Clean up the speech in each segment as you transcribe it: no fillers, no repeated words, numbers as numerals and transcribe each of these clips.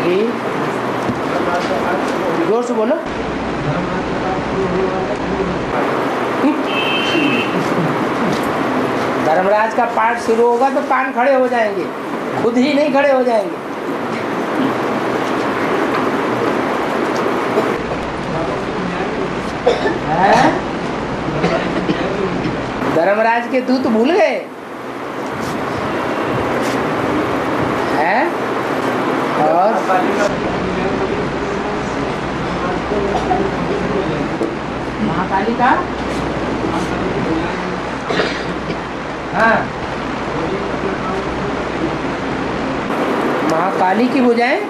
जी जोर से बोलो। धर्मराज का पाठ शुरू होगा तो कान खड़े हो जाएंगे, खुद ही नहीं खड़े हो जाएंगे। धर्मराज के दूत भूल गए हैं? और महाकाली का हाँ, महाकाली की भुजाएं,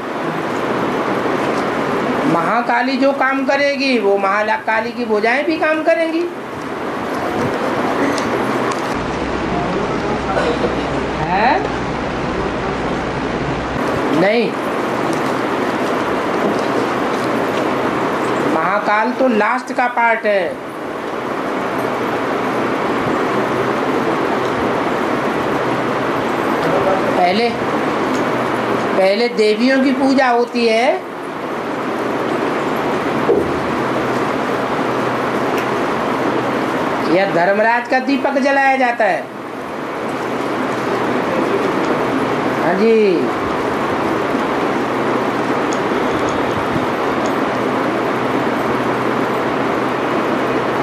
महाकाली जो काम करेगी वो महाकाली की भुजाएं भी काम करेंगी। है? नहीं, महाकाल तो लास्ट का पार्ट है। पहले देवियों की पूजा होती है, या धर्मराज का दीपक जलाया जाता है। हाँ जी,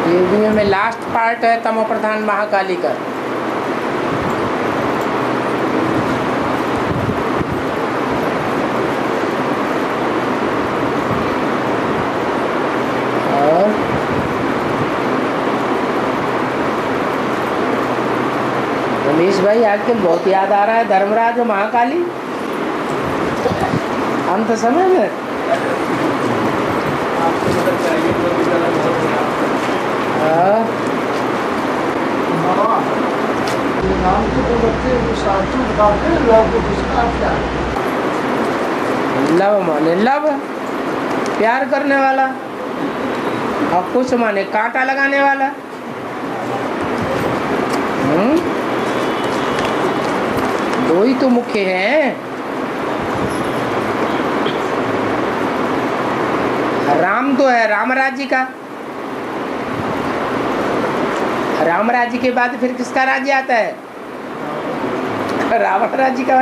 देवियों में लास्ट पार्ट है तमो प्रधान महाकाली का। रमेश भाई आजकल बहुत याद आ रहा है धर्मराज और महाकाली अंत समय में। लव माने लव, प्यार करने वाला, और कुछ माने कांटा लगाने वाला। दो ही तो मुख्य हैं। राम तो है राम राज्य का, राम राज्य के बाद फिर किसका राज्य आता है? रावण राज्य का।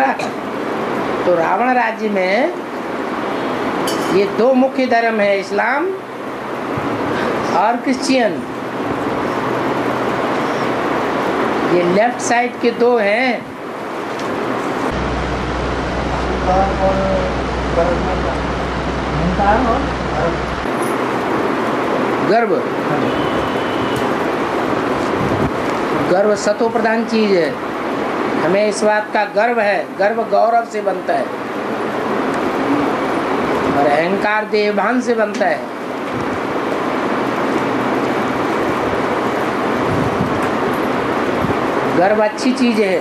तो रावण राज्य में ये दो मुख्य धर्म है, इस्लाम और क्रिश्चियन। ये लेफ्ट साइड के दो हैं। गर्व, गर्व सतो प्रधान चीज है। हमें इस बात का गर्व है, गर्व गौरव से बनता है और अहंकार देहभान से बनता है। गर्व अच्छी चीज है,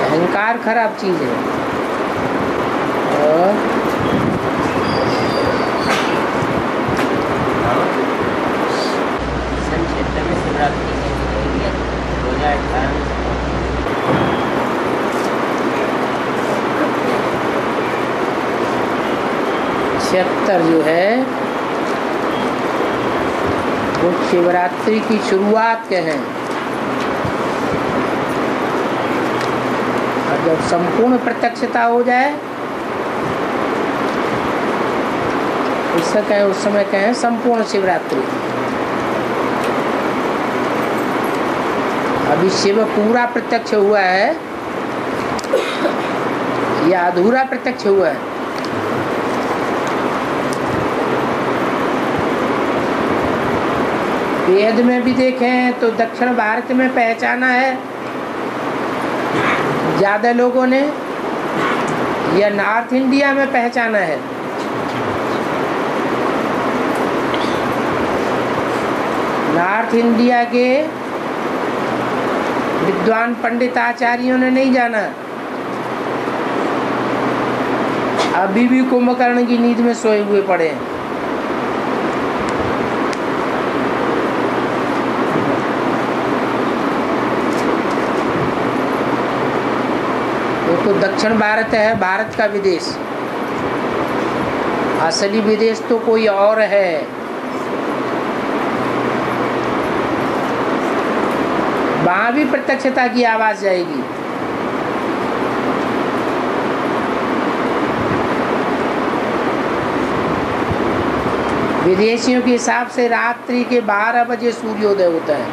अहंकार खराब चीज है। और क्षेत्र में शिवरात्रि 2018 76 जो है वो शिवरात्रि की शुरुआत के हैं। और जब संपूर्ण प्रत्यक्षता हो जाए उस समय कहें संपूर्ण शिवरात्रि। अभी शिव पूरा प्रत्यक्ष हुआ है या अधूरा प्रत्यक्ष हुआ है? वेद में भी देखें तो दक्षिण भारत में पहचाना है ज्यादा लोगों ने, या नॉर्थ इंडिया में पहचाना है? नॉर्थ इंडिया के विद्वान पंडित आचार्यों ने नहीं जाना। अभी भी कुंभकर्ण की नींद में सोए हुए पड़े हैं। वो तो दक्षिण भारत है, भारत का विदेश। असली विदेश तो कोई और है। वहां भी प्रत्यक्षता की आवाज जाएगी। विदेशियों के हिसाब से रात्रि के 12 बजे सूर्योदय होता है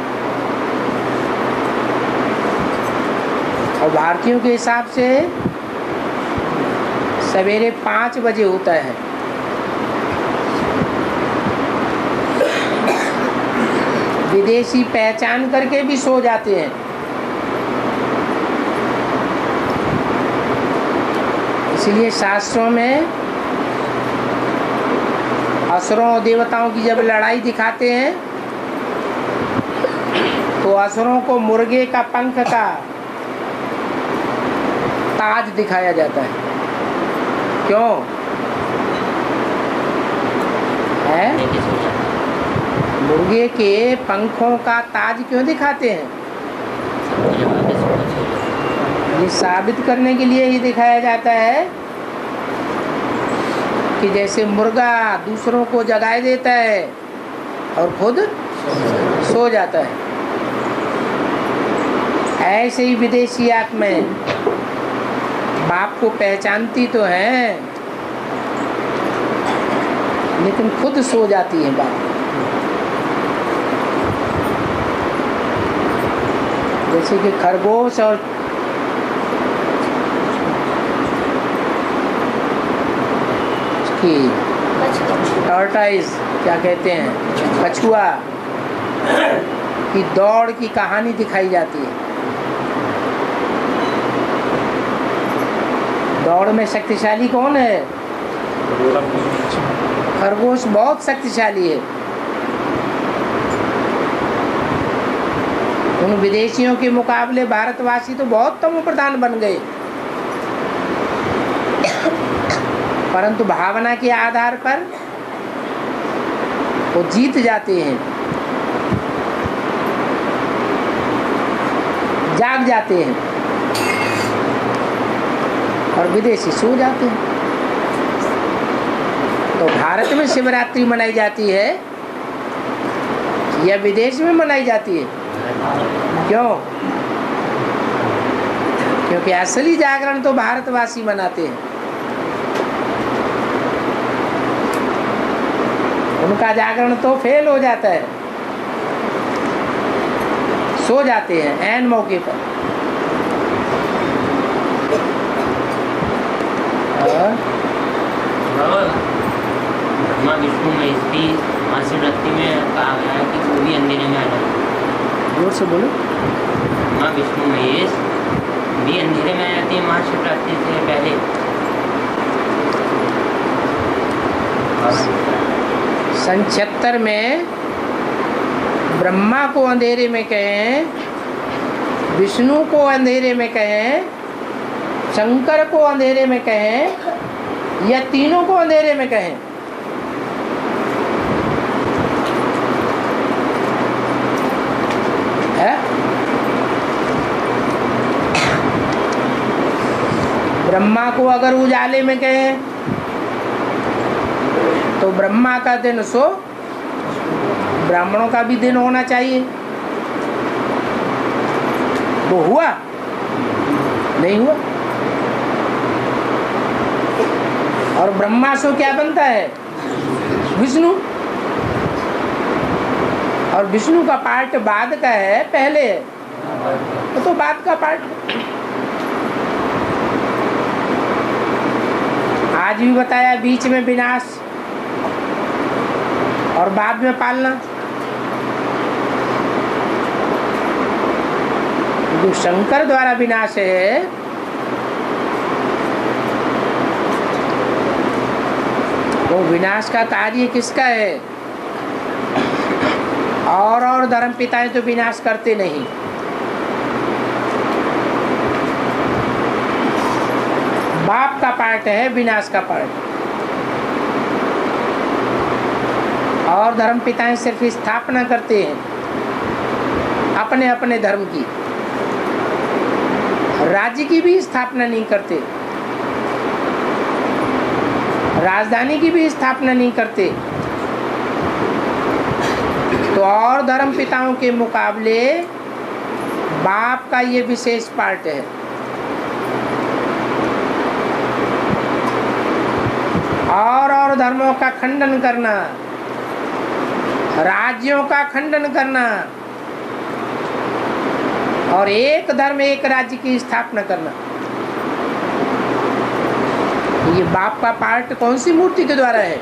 और भारतीयों के हिसाब से सवेरे 5 बजे होता है। विदेशी पहचान करके भी सो जाते हैं। इसलिए शास्त्रों में असुरों और देवताओं की जब लड़ाई दिखाते हैं तो असुरों को मुर्गे का पंख का ताज दिखाया जाता है। क्यों है? मुर्गे के पंखों का ताज क्यों दिखाते हैं? ये साबित करने के लिए ही दिखाया जाता है कि जैसे मुर्गा दूसरों को जगाए देता है और खुद सो जाता है, ऐसे ही विदेशी आत्माएं बाप को पहचानती तो हैं लेकिन खुद सो जाती है बाप। जैसे कि खरगोश और की टॉर्टाइज क्या कहते हैं, कछुआ की दौड़ की कहानी दिखाई जाती है। दौड़ में शक्तिशाली कौन है? खरगोश बहुत शक्तिशाली है। उन विदेशियों के मुकाबले भारतवासी तो बहुत तमो प्रधान बन गए, परंतु भावना के आधार पर वो जीत जाते हैं, जाग जाते हैं और विदेशी सो जाते हैं। तो भारत में शिवरात्रि मनाई जाती है या विदेश में मनाई जाती है? क्यों? क्योंकि असली जागरण तो भारतवासी मनाते हैं। उनका जागरण तो फेल हो जाता है, सो जाते हैं ऐन मौके पर। ब्रह्मा विष्णु महेश महाशिवरात्रि में कहा गया है कि वो भी अंधेरे में आ जाते हैं। जोर से बोलो। ब्रह्मा विष्णु महेश भी अंधेरे में आ जाती है महाशिवरात्रि से पहले। सन 76 में ब्रह्मा को अंधेरे में कहें, विष्णु को अंधेरे में कहें, शंकर को अंधेरे में कहें या तीनों को अंधेरे में कहें, है? ब्रह्मा को अगर उजाले में कहें तो ब्रह्मा का दिन सो, ब्राह्मणों का भी दिन होना चाहिए। वो हुआ? नहीं हुआ। और ब्रह्मा सो क्या बनता है? विष्णु। और विष्णु का पार्ट बाद का है, पहले है, तो बाद का पार्ट। आज भी बताया बीच में विनाश और बाद में पालना। जो शंकर द्वारा विनाश है वो विनाश का कार्य किसका है? और धर्म पिताएं तो विनाश करते नहीं। बाप का पार्ट है विनाश का पार्ट, और धर्म पिताएं सिर्फ स्थापना करते हैं अपने अपने धर्म की। राज्य की भी स्थापना नहीं करते, राजधानी की भी स्थापना नहीं करते। तो और धर्म पिताओं के मुकाबले बाप का ये विशेष पार्ट है। और धर्मों का खंडन करना, राज्यों का खंडन करना और एक धर्म एक राज्य की स्थापना करना। ये बाप का पार्ट कौन सी मूर्ति के द्वारा है?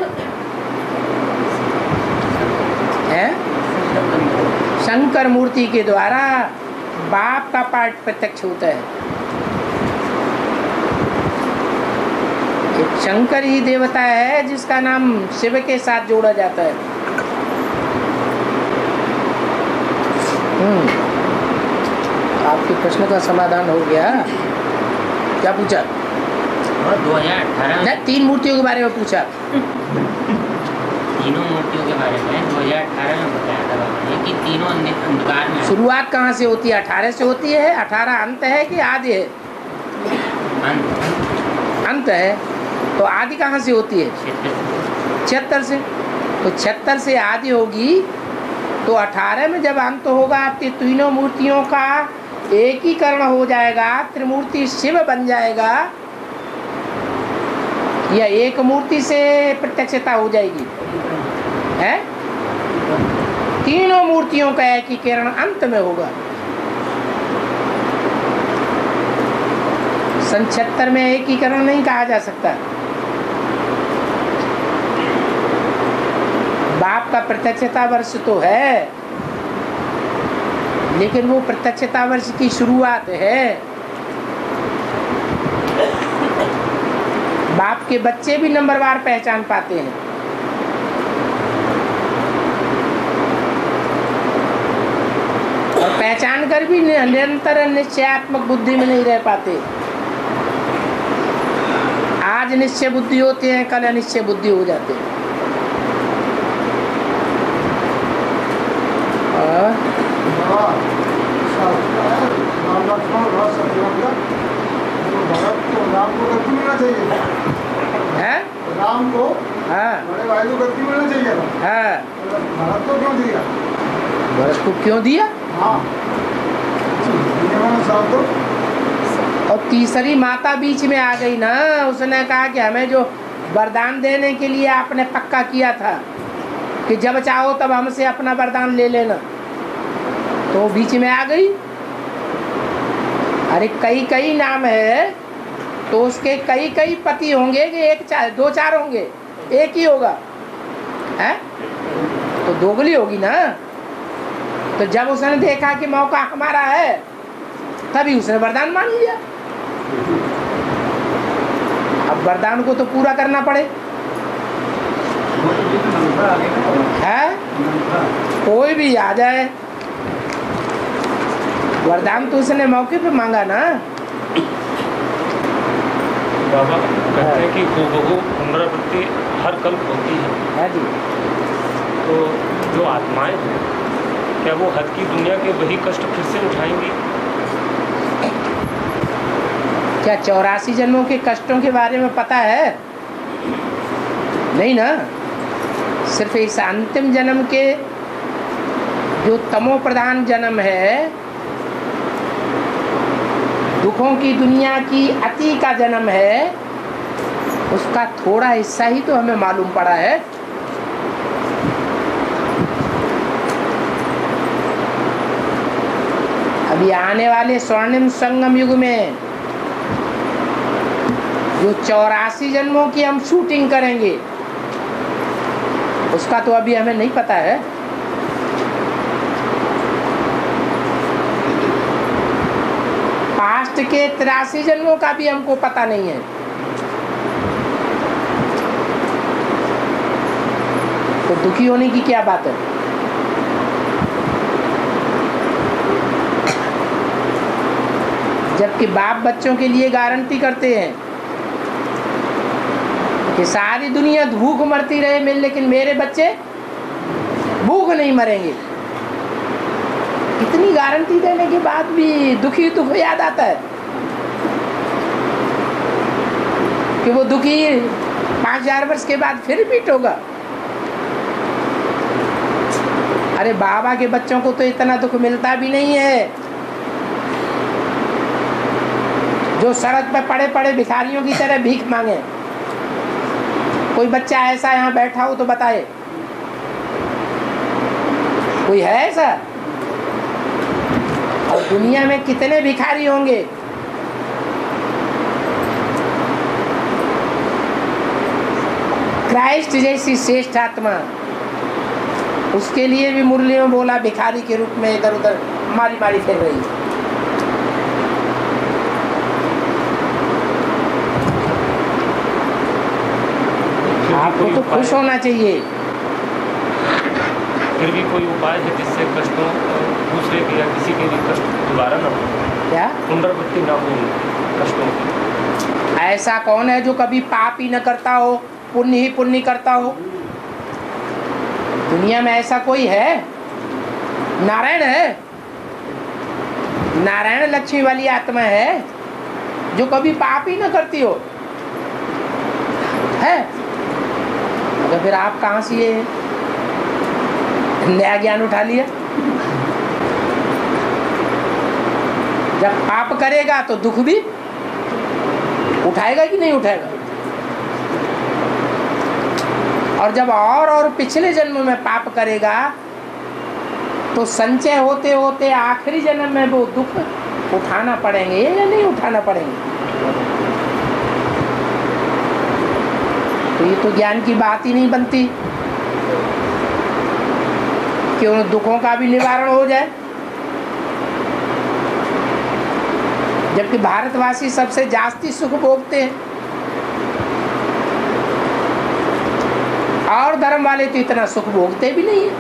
शंकर मूर्ति के द्वारा बाप का पार्ट प्रत्यक्ष होता है। एक शंकर ही देवता है जिसका नाम शिव के साथ जोड़ा जाता है। आपके प्रश्न का समाधान हो गया? क्या पूछा? 2018 में 3 मूर्तियों के बारे में पूछा। तीनों मूर्तियों के बारे में 2018 में बताया था बाबा ने कि तीनों अंधकार में। शुरुआत कहाँ से होती है? 18 से होती है। 18 अंत है कि आदि है? अंत है। तो आदि कहाँ से होती है? 76 से। तो 76 से आदि होगी, तो 18 में जब अंत होगा आपकी तीनों मूर्तियों का एकीकरण हो जाएगा, त्रिमूर्ति शिव बन जाएगा, या एक मूर्ति से प्रत्यक्षता हो जाएगी है? तीनों मूर्तियों का एकीकरण अंत में होगा। 76 में एकीकरण नहीं कहा जा सकता। बाप का प्रत्यक्षता वर्ष तो है, लेकिन वो प्रत्यक्षता वर्ष की शुरुआत है। बाप के बच्चे भी नंबरवार पहचान पाते हैं। और पहचान कर भी निरंतर निश्चयात्मक बुद्धि में नहीं रह पाते। आज निश्चय बुद्धि होते हैं, कल अनिश्चय बुद्धि हो जाते हैं। राम को बड़े भाई को गद्दी मिलना चाहिए था। भरत को क्यों दिया? भरत को क्यों दिया? हाँ। और तीसरी माता बीच में आ गई ना। उसने कहा कि हमें जो वरदान देने के लिए आपने पक्का किया था कि जब चाहो तब हमसे अपना वरदान ले लेना, तो बीच में आ गई। अरे कई नाम है तो उसके कई पति होंगे कि एक चार 2-4 होंगे? एक ही होगा है? तो दोगली होगी ना। तो जब उसने देखा कि मौका हमारा है, तभी उसने वरदान मान लिया। अब वरदान को तो पूरा करना पड़े है। कोई भी आ जाए, वरदान तो उसने मौके पे मांगा ना। बाबा कहते हैं कि हूबहू पुनरावृत्ति हर कल्प होती है जी। तो जो आत्माएं हैं, क्या वो हद की दुनिया के वही कष्ट फिर से उठाएंगी? क्या 84 जन्मों के कष्टों के बारे में पता है? नहीं ना। सिर्फ इस अंतिम जन्म के जो तमो प्रधान जन्म है, दुखों की दुनिया की अति का जन्म है, उसका थोड़ा हिस्सा ही तो हमें मालूम पड़ा है। अभी आने वाले स्वर्णिम संगम युग में जो 84 जन्मों की हम शूटिंग करेंगे, उसका तो अभी हमें नहीं पता है। पास्ट के 83 जन्मों का भी हमको पता नहीं है। तो दुखी होने की क्या बात है? जबकि बाप बच्चों के लिए गारंटी करते हैं कि सारी दुनिया भूख मरती रहे, लेकिन मेरे बच्चे भूख नहीं मरेंगे। इतनी गारंटी देने के बाद भी दुखी याद आता है। कि वो दुखी 5000 वर्ष के बाद फिर रिपीट होगा। अरे बाबा के बच्चों को तो इतना दुख मिलता भी नहीं है। जो सड़क पर पड़े पड़े भिखारियों की तरह भीख मांगे। कोई बच्चा ऐसा यहाँ बैठा हो तो बताए, कोई है ऐसा? और दुनिया में कितने भिखारी होंगे? क्राइस्ट जैसी श्रेष्ठ आत्मा, उसके लिए भी मुरली में बोला भिखारी के रूप में इधर उधर मारी मारी फिर रही। आपको तो खुश होना चाहिए। फिर भी कोई उपाय है जिससे कष्टों दूसरे के या किसी के भी कष्ट दोबारा ना हो, क्या पुनरावृत्ति ना हो कष्टों की? ऐसा कौन है जो कभी पाप ही न करता हो, पुण्य ही पुण्य करता हो? दुनिया में ऐसा कोई है? नारायण है, नारायण लक्ष्मी वाली आत्मा है जो कभी पाप ही न करती हो, है? तो फिर आप कहाँ से ये नया ज्ञान उठा लिया? जब पाप करेगा तो दुख भी उठाएगा कि नहीं उठाएगा? और जब और पिछले जन्म में पाप करेगा तो संचय होते होते आखिरी जन्म में वो दुख उठाना पड़ेंगे या नहीं उठाना पड़ेंगे? तो ये तो ज्ञान की बात ही नहीं बनती कि उन दुखों का भी निवारण हो जाए। जबकि भारतवासी सबसे जास्ती सुख भोगते हैं और धर्म वाले तो इतना सुख भोगते भी नहीं है।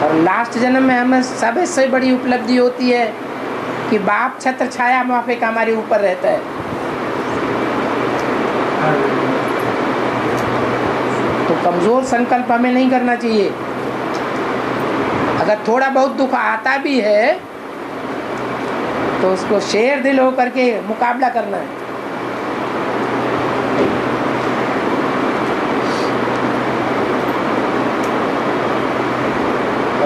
और लास्ट जन्म में हमें सबसे बड़ी उपलब्धि होती है कि बाप छत्र छाया माफिक हमारे ऊपर रहता है। तो कमजोर संकल्प हमें नहीं करना चाहिए। अगर थोड़ा बहुत दुख आता भी है तो उसको शेर दिल होकर के मुकाबला करना है।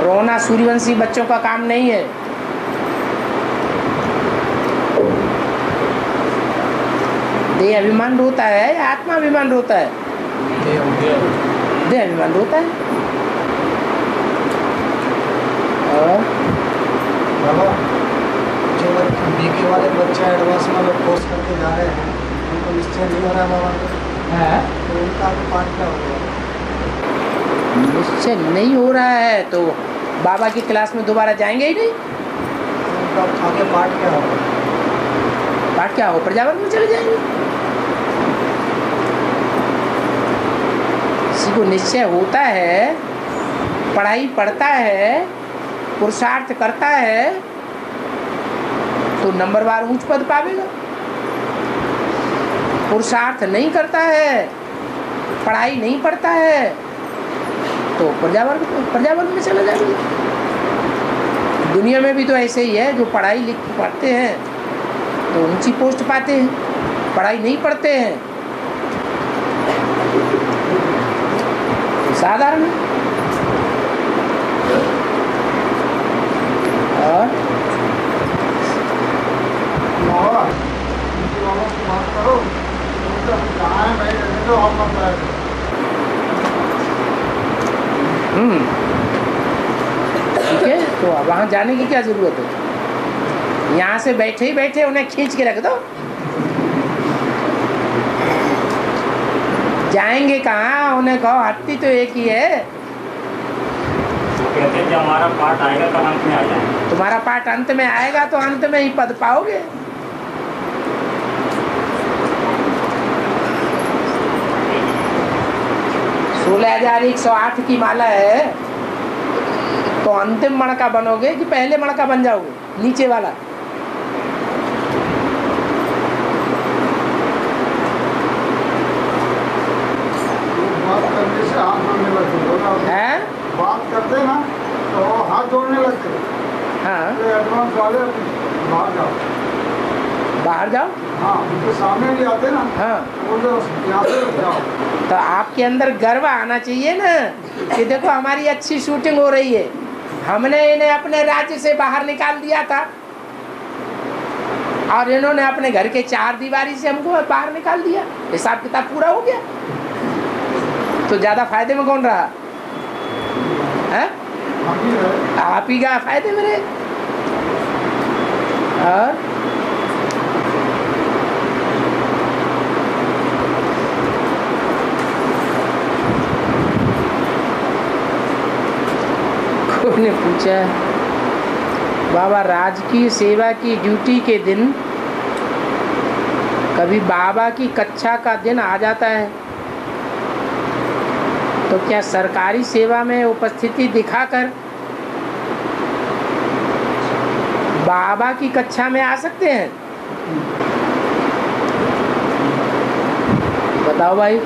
रोना सूर्यवंशी बच्चों का काम नहीं है। देह अभिमान रोता है या आत्मा अभिमान रोता है? देह अभिमान रोता है। और बाबा जो बीके वाले बच्चे एडवांस में लोग कोर्स करके जा रहे हैं उनको निश्चय नहीं हो रहा बाबा है, तो उनका आगे पाठ क्या होगा? निश्चय नहीं हो रहा है तो बाबा की क्लास में दोबारा जाएंगे ही नहीं। उनका आगे पाठ क्या होगा? पाठ क्या हो, प्रजावर में चले जाएंगे। किसी को निश्चय होता है, पढ़ाई पढ़ता है, पुरुषार्थ करता है तो नंबरवार ऊंच पद पावेगा। पुरुषार्थ नहीं करता है, पढ़ाई नहीं पढ़ता है तो प्रजावर्ग में चला जाएगा। दुनिया में भी तो ऐसे ही है, जो पढ़ाई लिख पढ़ते हैं तो ऊंची पोस्ट पाते हैं, पढ़ाई नहीं पढ़ते हैं साधारण। और बाबा उनकी बाबा से बात करो, उनका कहाँ है भाई, रहने दो, हम मत आए। ठीक है, तो वहाँ जाने की क्या जरूरत है? यहाँ से बैठे ही बैठे उन्हें खींच के रख दो। जाएंगे कहाँ? उन्हें कहो हट्टी तो एक ही है। कहते हैं जब हमारा पाठ आएगा तो अंत में आ जाएगा। तुम्हारा पाठ अंत में आएगा तो अंत में ही पद पाओगे। सोलह 16,108 की माला है तो अंतिम मणका बनोगे कि पहले मणका बन जाओगे, नीचे वाला? बात करने से हाथ जोड़ने लगते हो ना, है बात करते ना तो हाथ जोड़ने लगते। हाँ तो एडवांस वाले बाहर जाओ। बाहर जाओ। हाँ, उनके सामने भी आते ना, हाँ वो जो यहाँ से जाओ। तो आपके अंदर गर्व आना चाहिए ना कि देखो हमारी अच्छी शूटिंग हो रही है, हमने इन्हें अपने राज्य से बाहर निकाल दिया था और इन्होंने अपने घर के चार दीवारी से हमको बाहर निकाल दिया, हिसाब किताब पूरा हो गया। तो ज्यादा फायदे में कौन रहा है? हम ही रहे। आप ही का फायदे में रहे। और कोई ने पूछा बाबा राजकीय सेवा की ड्यूटी के दिन कभी बाबा की कक्षा का दिन आ जाता है तो क्या सरकारी सेवा में उपस्थिति दिखाकर बाबा की कक्षा में आ सकते हैं? बताओ भाई।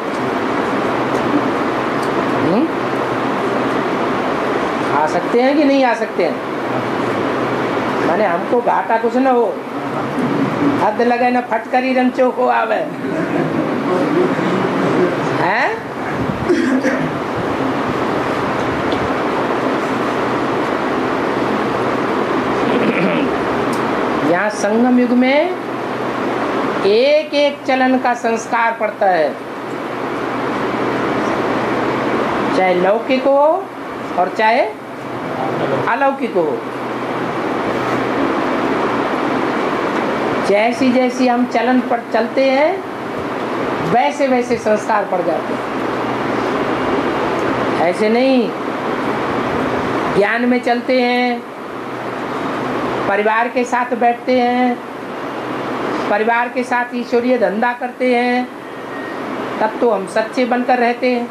आ सकते हैं कि नहीं आ सकते हैं? माने हमको घाटा कुछ न हो, हद लगे न फटकरी रंचो को आवे हैं। यहाँ संगम युग में एक एक चलन का संस्कार पड़ता है, चाहे लौकिक हो और चाहे अलौकिक हो। जैसी जैसी हम चलन पर चलते हैं वैसे वैसे संस्कार पड़ जाते हैं। ऐसे नहीं, ज्ञान में चलते हैं, परिवार के साथ बैठते हैं, परिवार के साथ ईश्वरीय धंधा करते हैं, तब तो हम सच्चे बनकर रहते हैं।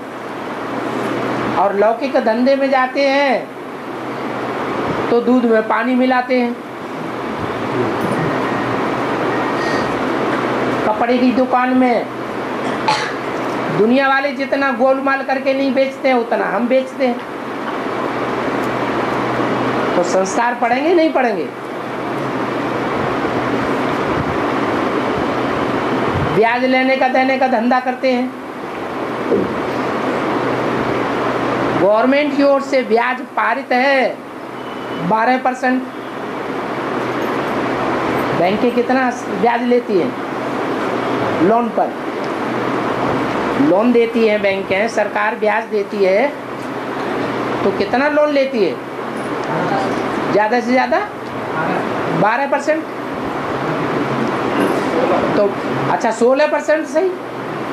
और लौकिक धंधे में जाते हैं तो दूध में पानी मिलाते हैं। कपड़े की दुकान में दुनिया वाले जितना गोलमाल करके नहीं बेचते हैं उतना हम बेचते हैं। तो संस्कार पड़ेंगे नहीं पड़ेंगे? ब्याज लेने का देने का धंधा करते हैं, गवर्नमेंट की ओर से ब्याज पारित है 12%। बैंकें कितना ब्याज लेती हैं? लोन पर लोन देती है बैंकें, सरकार ब्याज देती है, तो कितना लोन लेती है? ज़्यादा से ज़्यादा 12%। तो अच्छा 16% सही,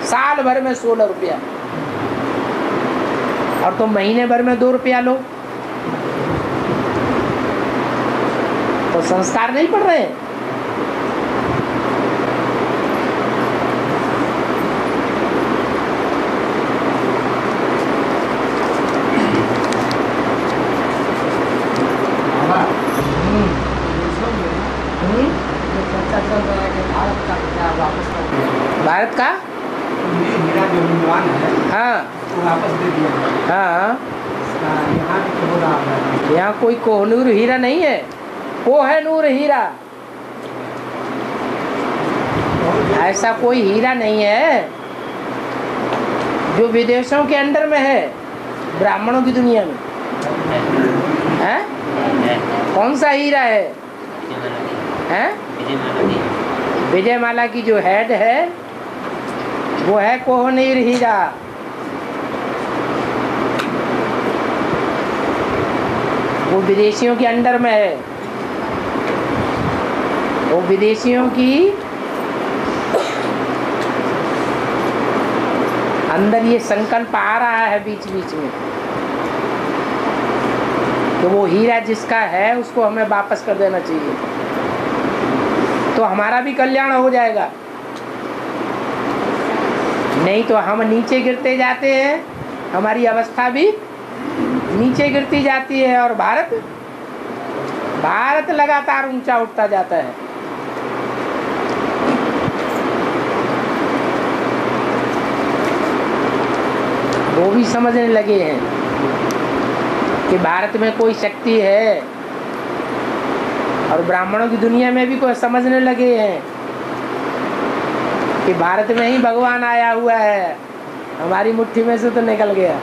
साल भर में 16 रुपया, और तुम महीने भर में 2 रुपया लो, तो संस्कार नहीं पड़ रहे हैं। भारत का हीरा जो विद्वान है हाँ वो वापस दे दिया। हाँ, यहाँ तो हो रहा है। यहाँ कोई कोहनूर हीरा नहीं है, कोहनूर हीरा, ऐसा कोई हीरा नहीं है जो विदेशों के अंडर में है, ब्राह्मणों की दुनिया में है। कौन सा हीरा है? विजयमाला की जो हेड है वो है कोहनूर हीरा। वो विदेशियों के अंडर में है, वो विदेशियों की अंदर ये संकल्प आ रहा है बीच बीच में कि वो हीरा जिसका है उसको हमें वापस कर देना चाहिए, तो हमारा भी कल्याण हो जाएगा। नहीं तो हम नीचे गिरते जाते हैं, हमारी अवस्था भी नीचे गिरती जाती है, और भारत लगातार ऊंचा उठता जाता है। वो भी समझने लगे हैं कि भारत में कोई शक्ति है और ब्राह्मणों की दुनिया में भी कोई समझने लगे हैं कि भारत में ही भगवान आया हुआ है, हमारी मुट्ठी में से तो निकल गया।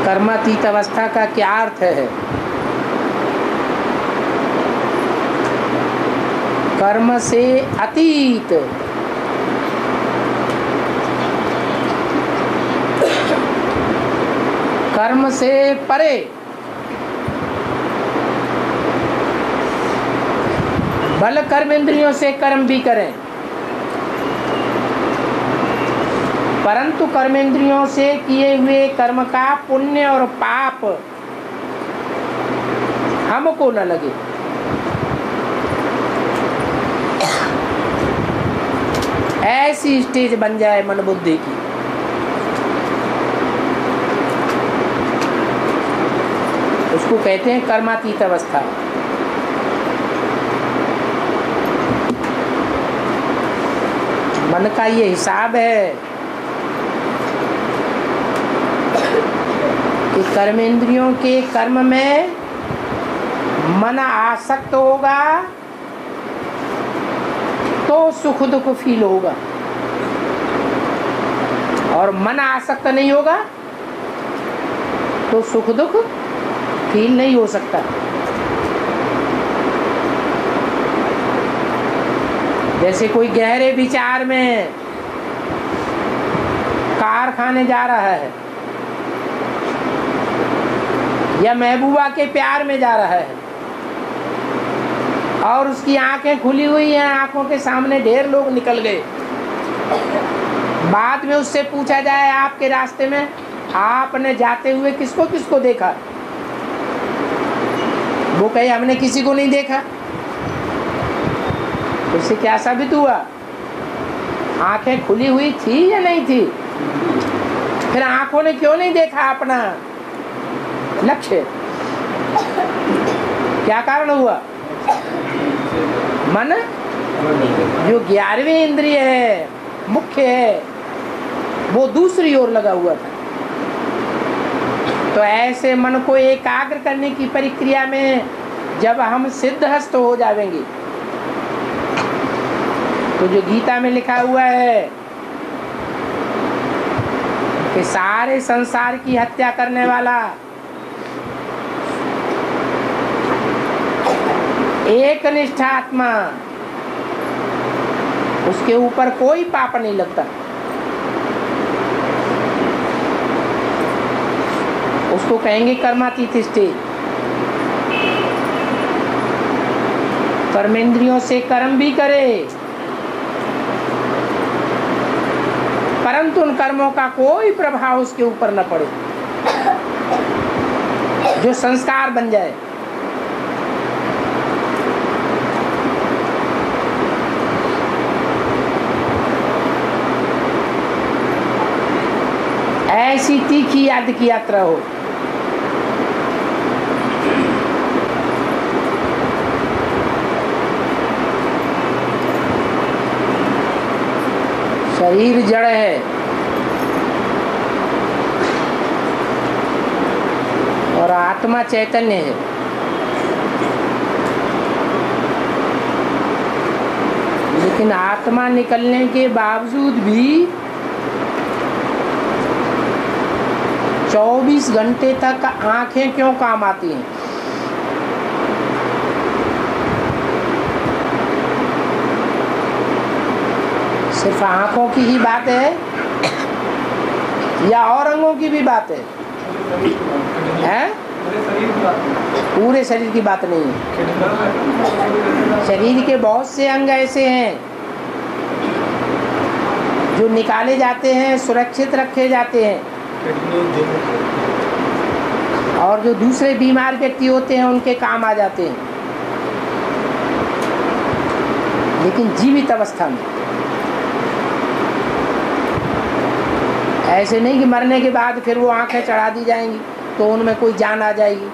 कर्मातीत अवस्था का क्या अर्थ है? कर्म से अतीत, कर्म से परे, बल कर्म इंद्रियों से कर्म भी करें, परंतु कर्मेंद्रियों से किए हुए कर्म का पुण्य और पाप हमको न लगे। ऐसी स्टेज बन जाए मन बुद्धि की। उसको कहते हैं कर्मातीत अवस्था। मन का ये हिसाब है कि कर्मेंद्रियों के कर्म में मन आसक्त होगा तो सुख दुख फील होगा, और मन आसक्त नहीं होगा तो सुख दुख फील नहीं हो सकता। जैसे कोई गहरे विचार में कारखाने जा रहा है या महबूबा के प्यार में जा रहा है और उसकी आंखें खुली हुई हैं, आंखों के सामने ढेर लोग निकल गए, बाद में उससे पूछा जाए आपके रास्ते में आपने जाते हुए किसको किसको देखा, वो कहे हमने किसी को नहीं देखा। उससे क्या साबित हुआ? आंखें खुली हुई थी या नहीं थी? फिर आंखों ने क्यों नहीं देखा अपना लक्ष्य? क्या कारण हुआ? मन जो 11वीं इंद्रिय है, मुख्य है, वो दूसरी ओर लगा हुआ था। तो ऐसे मन को एकाग्र करने की प्रक्रिया में जब हम सिद्धहस्त हो जाएंगे तो जो गीता में लिखा हुआ है कि सारे संसार की हत्या करने वाला एक निष्ठा आत्मा, उसके ऊपर कोई पाप नहीं लगता। उसको कहेंगे कर्मातीत स्टेज। कर्मेंद्रियों से कर्म भी करे परंतु उन कर्मों का कोई प्रभाव उसके ऊपर न पड़े, जो संस्कार बन जाए। ऐसी तीखी याद की यात्रा हो। शरीर जड़ है और आत्मा चैतन्य है। लेकिन आत्मा निकलने के बावजूद भी 24 घंटे तक आंखें क्यों काम आती हैं? सिर्फ आंखों की ही बात है या और अंगों की भी बात है? हैं? पूरे शरीर की बात नहीं है। शरीर के बहुत से अंग ऐसे हैं जो निकाले जाते हैं, सुरक्षित रखे जाते हैं, और जो दूसरे बीमार व्यक्ति होते हैं उनके काम आ जाते हैं। लेकिन जीवित अवस्था में ऐसे नहीं कि मरने के बाद फिर वो आंखें चढ़ा दी जाएंगी तो उनमें कोई जान आ जाएगी।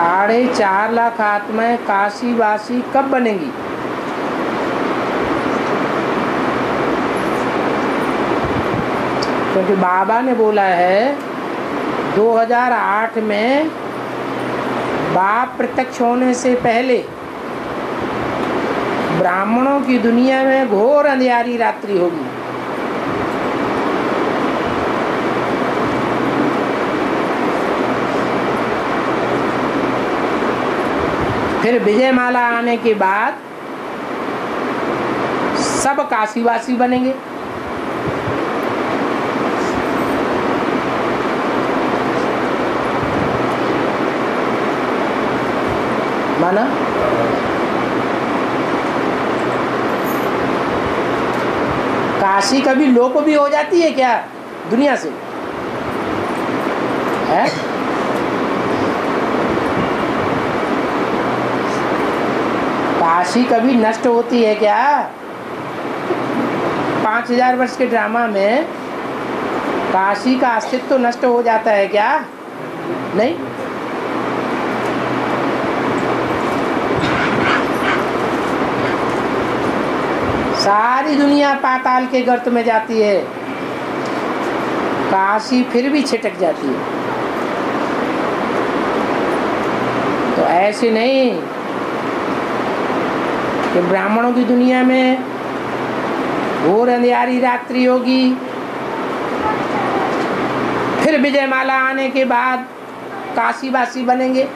4.5 लाख आत्माएं काशीवासी कब बनेंगी? क्योंकि बाबा ने बोला है 2008 में बाप प्रत्यक्ष होने से पहले ब्राह्मणों की दुनिया में घोर अंधियारी रात्रि होगी। फिर विजयमाला आने के बाद सब काशीवासी बनेंगे। माना? काशी कभी लोप भी हो जाती है क्या दुनिया से? है? काशी कभी नष्ट होती है क्या? 5000 वर्ष के ड्रामा में काशी का अस्तित्व नष्ट हो जाता है क्या? नहीं। सारी दुनिया पाताल के गर्त में जाती है, काशी फिर भी छिटक जाती है। तो ऐसे नहीं कि ब्राह्मणों की दुनिया में घोर अंधियारी रात्रि होगी, फिर विजयमाला आने के बाद काशीवासी बनेंगे।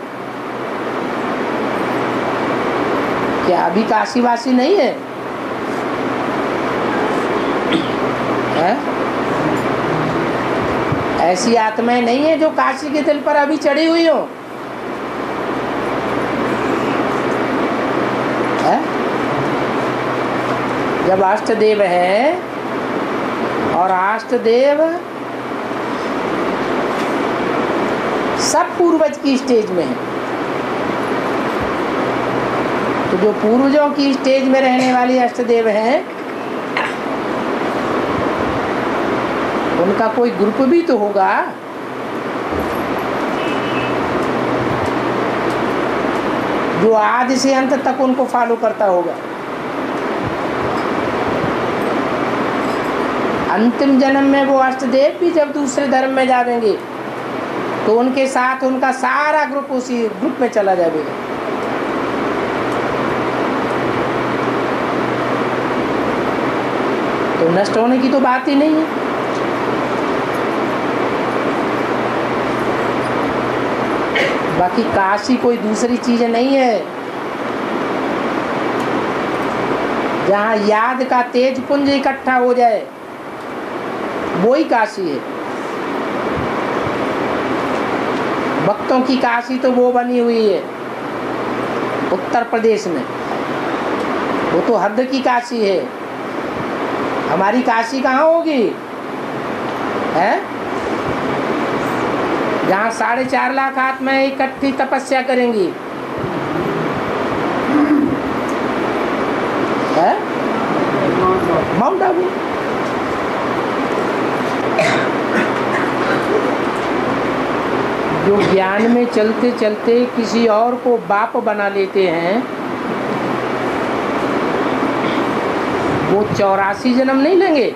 क्या अभी काशीवासी नहीं है? ऐसी आत्माएं नहीं है जो काशी के दिल पर अभी चढ़ी हुई हो? जब अष्टदेव है और अष्टदेव सब पूर्वज की स्टेज में है, तो जो पूर्वजों की स्टेज में रहने वाली अष्टदेव हैं उनका कोई ग्रुप भी तो होगा। जो आदि से अंत तक उनको फॉलो करता होगा। अंतिम जन्म में वो अष्टदेव भी जब दूसरे धर्म में जाएंगे तो उनके साथ उनका सारा ग्रुप उसी ग्रुप में चला जाएगा। तो नष्ट होने की तो बात ही नहीं है। बाकी काशी कोई दूसरी चीज नहीं है। जहाँ याद का तेज पुंज इकट्ठा हो जाए वही काशी है। भक्तों की काशी तो वो बनी हुई है उत्तर प्रदेश में, वो तो हद की काशी है। हमारी काशी कहाँ होगी? है जहाँ 4.5 लाख आत्माएं इकट्ठी तपस्या करेंगी। है माउंट आबू। जो ज्ञान में चलते चलते किसी और को बाप बना लेते हैं वो 84 जन्म नहीं लेंगे।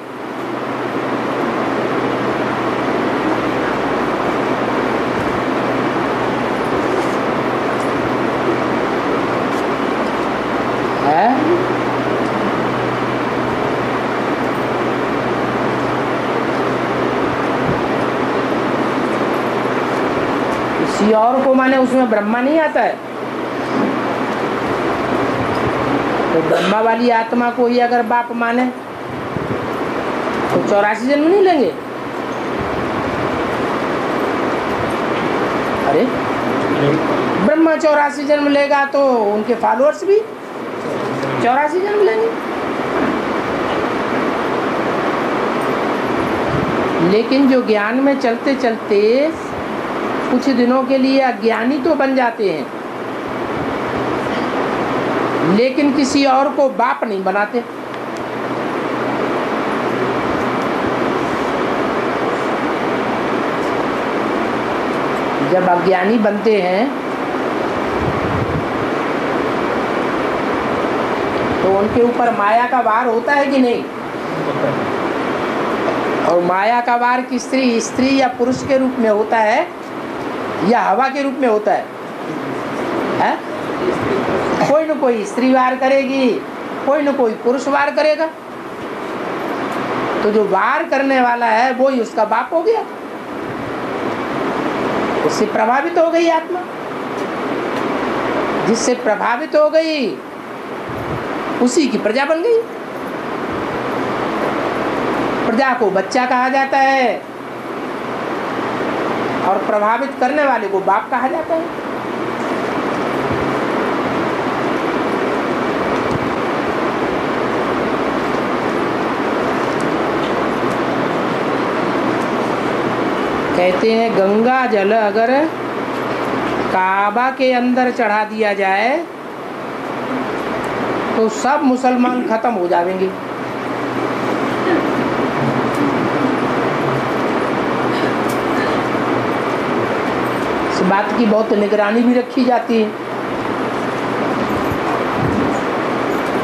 किसी और को माने उसमें ब्रह्मा नहीं आता है, तो ब्रह्मा वाली आत्मा को ही अगर बाप माने तो 84 जन्म नहीं लेंगे। अरे ब्रह्मा 84 जन्म लेगा तो उनके फॉलोअर्स भी 84 जन्म लेंगे। लेकिन जो ज्ञान में चलते चलते कुछ दिनों के लिए अज्ञानी तो बन जाते हैं लेकिन किसी और को बाप नहीं बनाते। जब अज्ञानी बनते हैं उनके ऊपर माया का वार होता है कि नहीं? और माया का वार की स्त्री या पुरुष के रूप में होता है या हवा के रूप में होता है? कोई न कोई स्त्री वार करेगी, कोई न कोई पुरुष वार करेगा। तो जो वार करने वाला है वो ही उसका बाप हो गया, उससे प्रभावित हो गई आत्मा। जिससे प्रभावित हो गई उसी की प्रजा बन गई। प्रजा को बच्चा कहा जाता है और प्रभावित करने वाले को बाप कहा जाता है। कहते हैं गंगा जल अगर काबा के अंदर चढ़ा दिया जाए तो सब मुसलमान खत्म हो जाएंगे। इस बात की बहुत निगरानी भी रखी जाती है।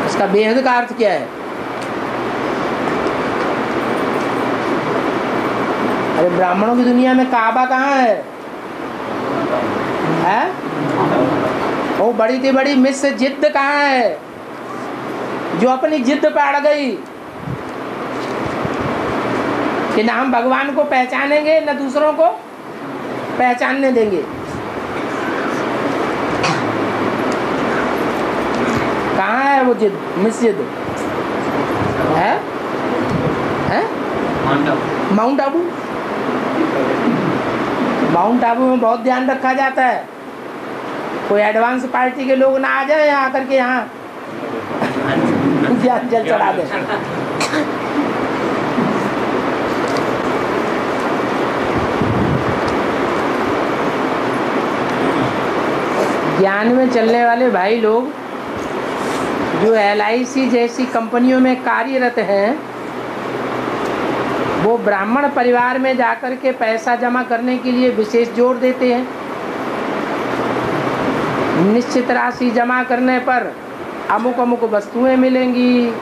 इसका बेहद का अर्थ क्या है? अरे ब्राह्मणों की दुनिया में काबा कहाँ है? वो बड़ी थी बड़ी मिस जिद्द कहाँ है जो अपनी जिद्द पे अड़ गई कि ना हम भगवान को पहचानेंगे न दूसरों को पहचानने देंगे? कहाँ है वो जिद, मिस जिद? है माउंट आबू। माउंट आबू में बहुत ध्यान रखा जाता है। कोई एडवांस पार्टी के लोग ना आ जाए यहाँ आकर के यहाँ जल चढ़ा दे। ज्ञान में चलने वाले भाई लोग जो LIC जैसी कंपनियों में कार्यरत हैं वो ब्राह्मण परिवार में जाकर के पैसा जमा करने के लिए विशेष जोर देते हैं। निश्चित राशि जमा करने पर अमुक अमुक वस्तुएं मिलेंगी,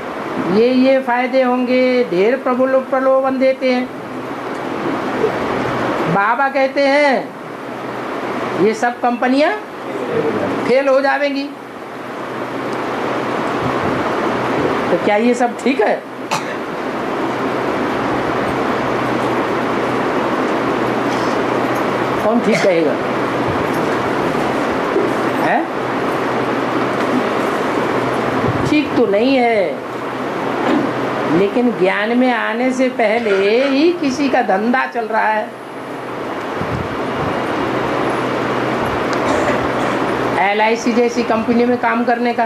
ये फायदे होंगे, ढेर प्रलोभन देते हैं। बाबा कहते हैं ये सब कंपनियां फेल हो जाएंगी। तो क्या ये सब ठीक है? कौन ठीक कहेगा? है? ठीक तो नहीं है, लेकिन ज्ञान में आने से पहले ही किसी का धंधा चल रहा है। LIC जैसी कंपनी में काम करने का,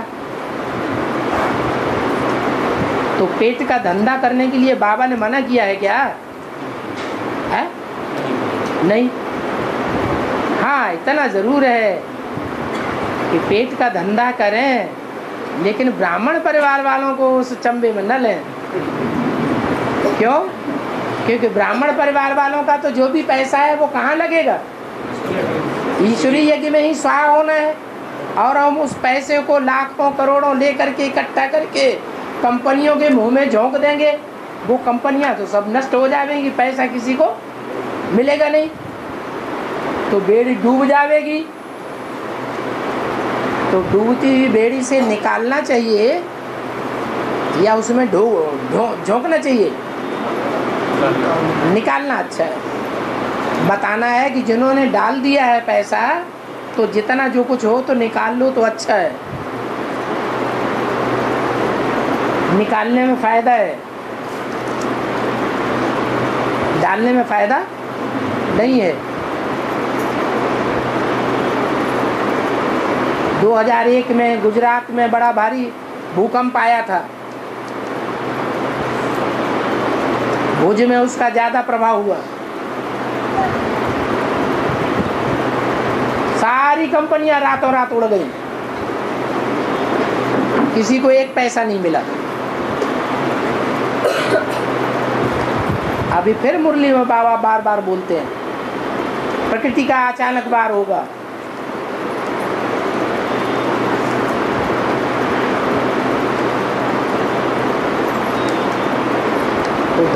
तो पेट का धंधा करने के लिए बाबा ने मना किया है क्या? है? नहीं। हाँ, इतना ज़रूर है कि पेट का धंधा करें, लेकिन ब्राह्मण परिवार वालों को उस चंबे में न लें। क्यों? क्योंकि ब्राह्मण परिवार वालों का तो जो भी पैसा है वो कहाँ लगेगा? ईश्वरी यज्ञ में ही स्वाहा होना है। और हम उस पैसे को लाखों करोड़ों लेकर के इकट्ठा करके कंपनियों के मुंह में झोंक देंगे, वो कंपनियां तो सब नष्ट हो जाएंगी, पैसा किसी को मिलेगा नहीं, तो बेड़ी डूब जाएगी। तो डूबती हुई बेड़ी से निकालना चाहिए या उसमें झोंकना चाहिए? निकालना अच्छा है। बताना है कि जिन्होंने डाल दिया है पैसा, तो जितना जो कुछ हो तो निकाल लो तो अच्छा है। निकालने में फ़ायदा है, डालने में फ़ायदा नहीं है। 2001 में गुजरात में बड़ा भारी भूकंप आया था। भुज में उसका ज़्यादा प्रभाव हुआ। सारी कंपनियां रातों रात उड़ गई, किसी को एक पैसा नहीं मिला। अभी फिर मुरली में बाबा बार बार बोलते हैं प्रकृति का अचानक वार होगा।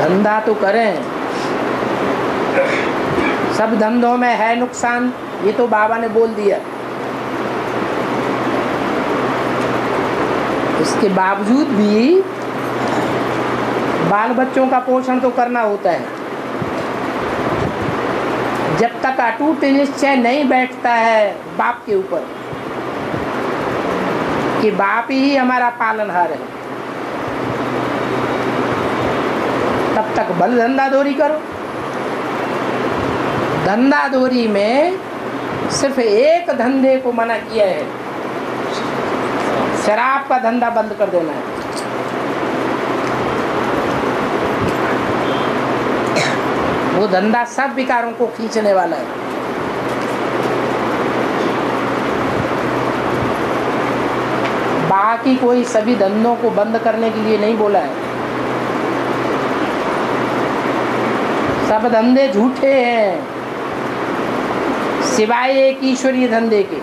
धंधा तो करें, सब धंधों में है नुकसान, ये तो बाबा ने बोल दिया। इसके बावजूद भी बाल बच्चों का पोषण तो करना होता है। जब तक अटूट निश्चय नहीं बैठता है बाप के ऊपर कि बाप ही हमारा पालनहार है, तब तक बल धंधाधोरी करो। धंधाधोरी में सिर्फ एक धंधे को मना किया है, शराब का धंधा बंद कर देना है। वो धंधा सब विकारों को खींचने वाला है। बाकी कोई सभी धंधों को बंद करने के लिए नहीं बोला है। सब धंधे झूठे हैं सिवाय एक ईश्वरीय धंधे के।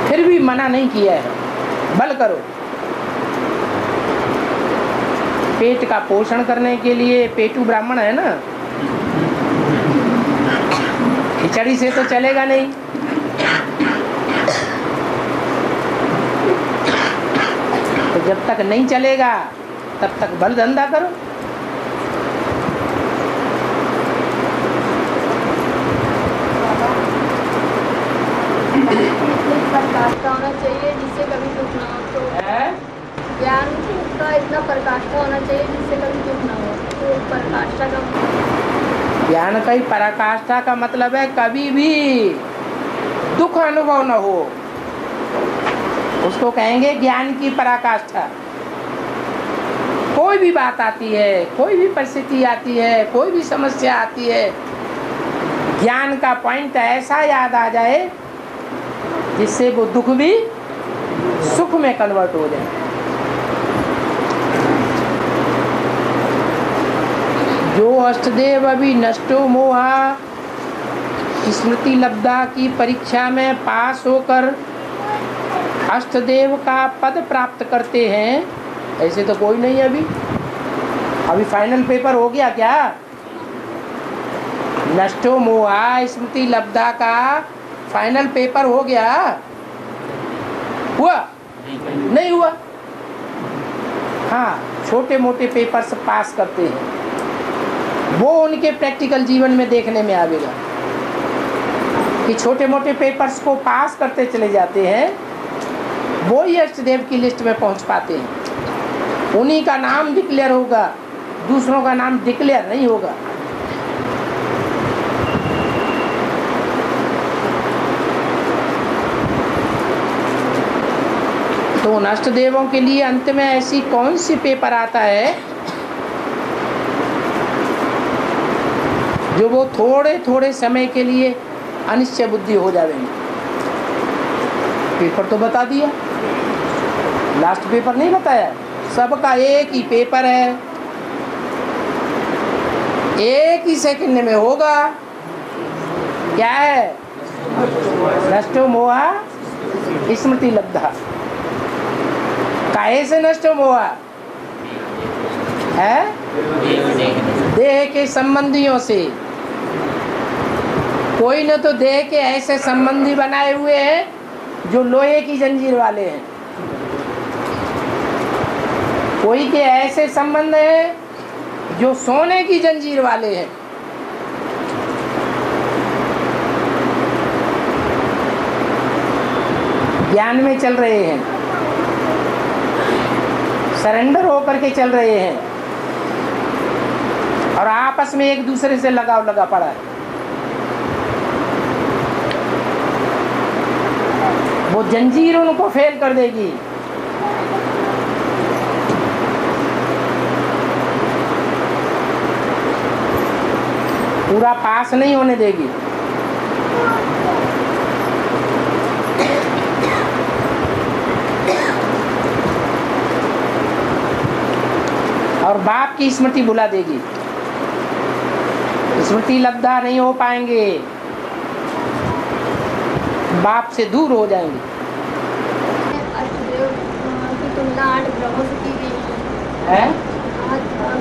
फिर भी मना नहीं किया है, बल करो। पेट का पोषण करने के लिए पेटू ब्राह्मण है ना, खिचड़ी से तो चलेगा नहीं। तो जब तक नहीं चलेगा तब तक बल धंधा करो। प्रकाष्ठा होना चाहिए जिससे कभी दुख ना हो। तो ज्ञान का इतना प्रकाष्ठा होना चाहिए जिससे कभी दुख ना हो। तो प्रकाष्ठा का ज्ञान का ही पराकाष्ठा का मतलब है कभी भी दुख अनुभव न हो, उसको कहेंगे ज्ञान की पराकाष्ठा। कोई भी बात आती है, कोई भी परिस्थिति आती है, कोई भी समस्या आती है, ज्ञान का पॉइंट ऐसा याद आ जाए जिससे वो दुख भी सुख में कन्वर्ट हो जाए। जो अष्टदेव अभी नष्टो मोहा स्मृति लब्धा की परीक्षा में पास होकर अष्टदेव का पद प्राप्त करते हैं, ऐसे तो कोई नहीं। अभी फाइनल पेपर हो गया क्या? नष्टो मोहा स्मृति लब्धा का फाइनल पेपर हो गया? हुआ? नहीं हुआ। हाँ, छोटे मोटे पेपर्स पास करते हैं, वो उनके प्रैक्टिकल जीवन में देखने में आएगा कि छोटे मोटे पेपर्स को पास करते चले जाते हैं, वो ही अष्टदेव की लिस्ट में पहुंच पाते हैं। उन्हीं का नाम डिक्लेयर होगा, दूसरों का नाम डिक्लेयर नहीं होगा। तो उन अष्टदेवों के लिए अंत में ऐसी कौन सी पेपर आता है जो वो थोड़े थोड़े समय के लिए अनिश्चय बुद्धि हो जाएंगे? पेपर तो बता दिया, लास्ट पेपर नहीं बताया। सबका एक ही पेपर है, एक ही सेकंड में होगा। क्या है? नष्टो मोहा स्मृति लब्धा। काहे से नष्ट मोहा है? देह के संबंधियों से। कोई न तो देह के ऐसे संबंधी बनाए हुए हैं जो लोहे की जंजीर वाले हैं, कोई के ऐसे संबंध हैं जो सोने की जंजीर वाले हैं। ज्ञान में चल रहे हैं, सरेंडर होकर के चल रहे हैं, और आपस में एक दूसरे से लगाव लगा पड़ा है। वो जंजीर उनको फेल कर देगी। पूरा पास नहीं होने देगी। और बाप की स्मृति भुला देगी। स्मृति लब्धा नहीं हो पाएंगे, बाप से दूर हो जाएंगे। अष्टदेव की तुलना 8 ग्रहों से की गई है। है।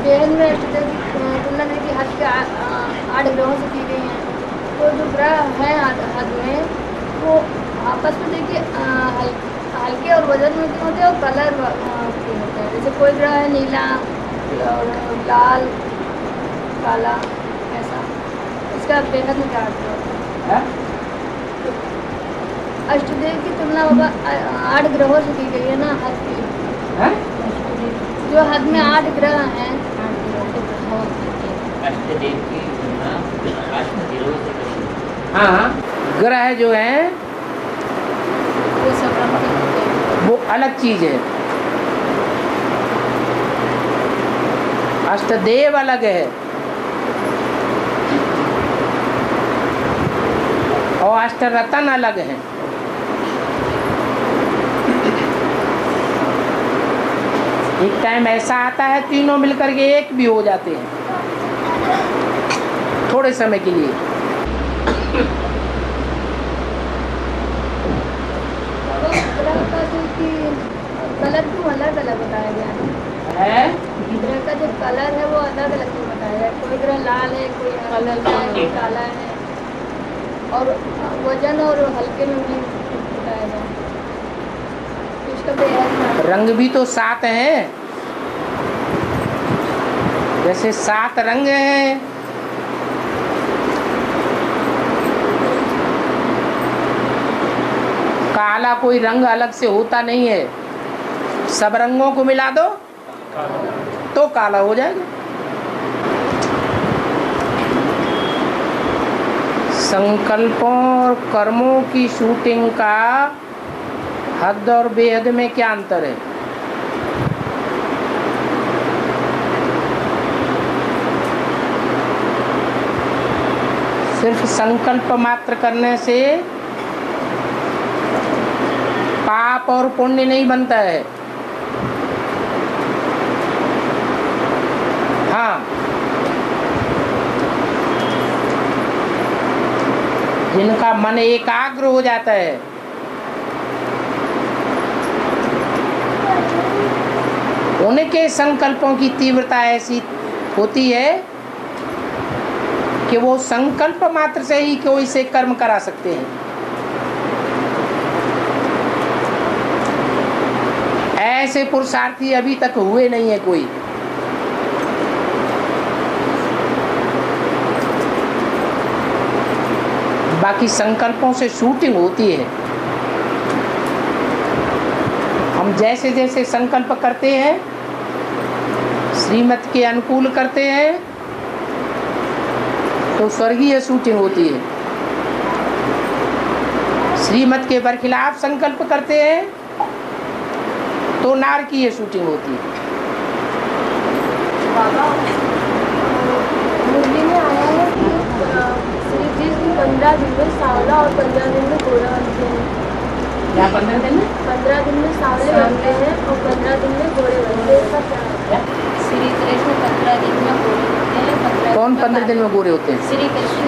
बेहद में अष्टदेव की तुलना में कि हद के 8 ग्रहों से की गई हैं। तो जो ग्रह हैं हद में वो आपस में देखिए हल्के और वजन में क्यों होते हैं और कलर के होते हैं। जैसे कोई ग्रह है नीला और लाल काला ऐसा, इसका बेहद में क्या अर्थ होता है। अष्टदेव की तुलना होगा 8 ग्रहों से की गई है ना, हद की जो हद में 8 ग्रह हैं। अष्टदेव की तुलना अष्टदेवों से करी। हाँ, ग्रह जो है वो सब रंग के होते हैं। वो अलग चीज है, अष्टदेव अलग है और अष्टरत्न अलग है। एक टाइम ऐसा आता है तीनों मिलकर के एक भी हो जाते हैं थोड़े समय के लिए। ग्रह का जो कि कलर क्यों अलग अलग बताया गया है? ग्रह का जो कलर है वो अलग अलग क्यों बताया गया है? कोई ग्रह लाल है, कोई हल्का है, कोई काला है और वजन और हल्के में भी बताया गया है। इसका बेहद रंग भी तो 7 हैं, जैसे 7 रंग हैं। काला कोई रंग अलग से होता नहीं है, सब रंगों को मिला दो तो काला हो जाएगा। संकल्पों और कर्मों की शूटिंग का हद और बेहद में क्या अंतर है? सिर्फ संकल्प मात्र करने से पाप और पुण्य नहीं बनता है। हाँ, जिनका मन एकाग्र हो जाता है, उनके संकल्पों की तीव्रता ऐसी होती है कि वो संकल्प मात्र से ही कोई से कर्म करा सकते हैं। ऐसे पुरुषार्थी अभी तक हुए नहीं है कोई। बाकी संकल्पों से शूटिंग होती है। हम जैसे जैसे संकल्प करते हैं, श्रीमत के अनुकूल करते हैं, तो स्वर्गीय शूटिंग होती है। श्रीमत के बरखिलाफ संकल्प करते हैं तो नारकीय शूटिंग होती है। बाबा मुरली में आया है कि श्री जी 15 दिन में सांवला और 15 दिन में गोरा बनते हैं। क्या 15 दिन में? 15 दिन में सांवले बनते हैं और 15 दिन में गोरे बनते हैं। इसका क्या है? श्री कृष्ण 15 दिन में गोरे होते हैं। कौन 15 दिन में गोरे होते हैं? श्री कृष्ण।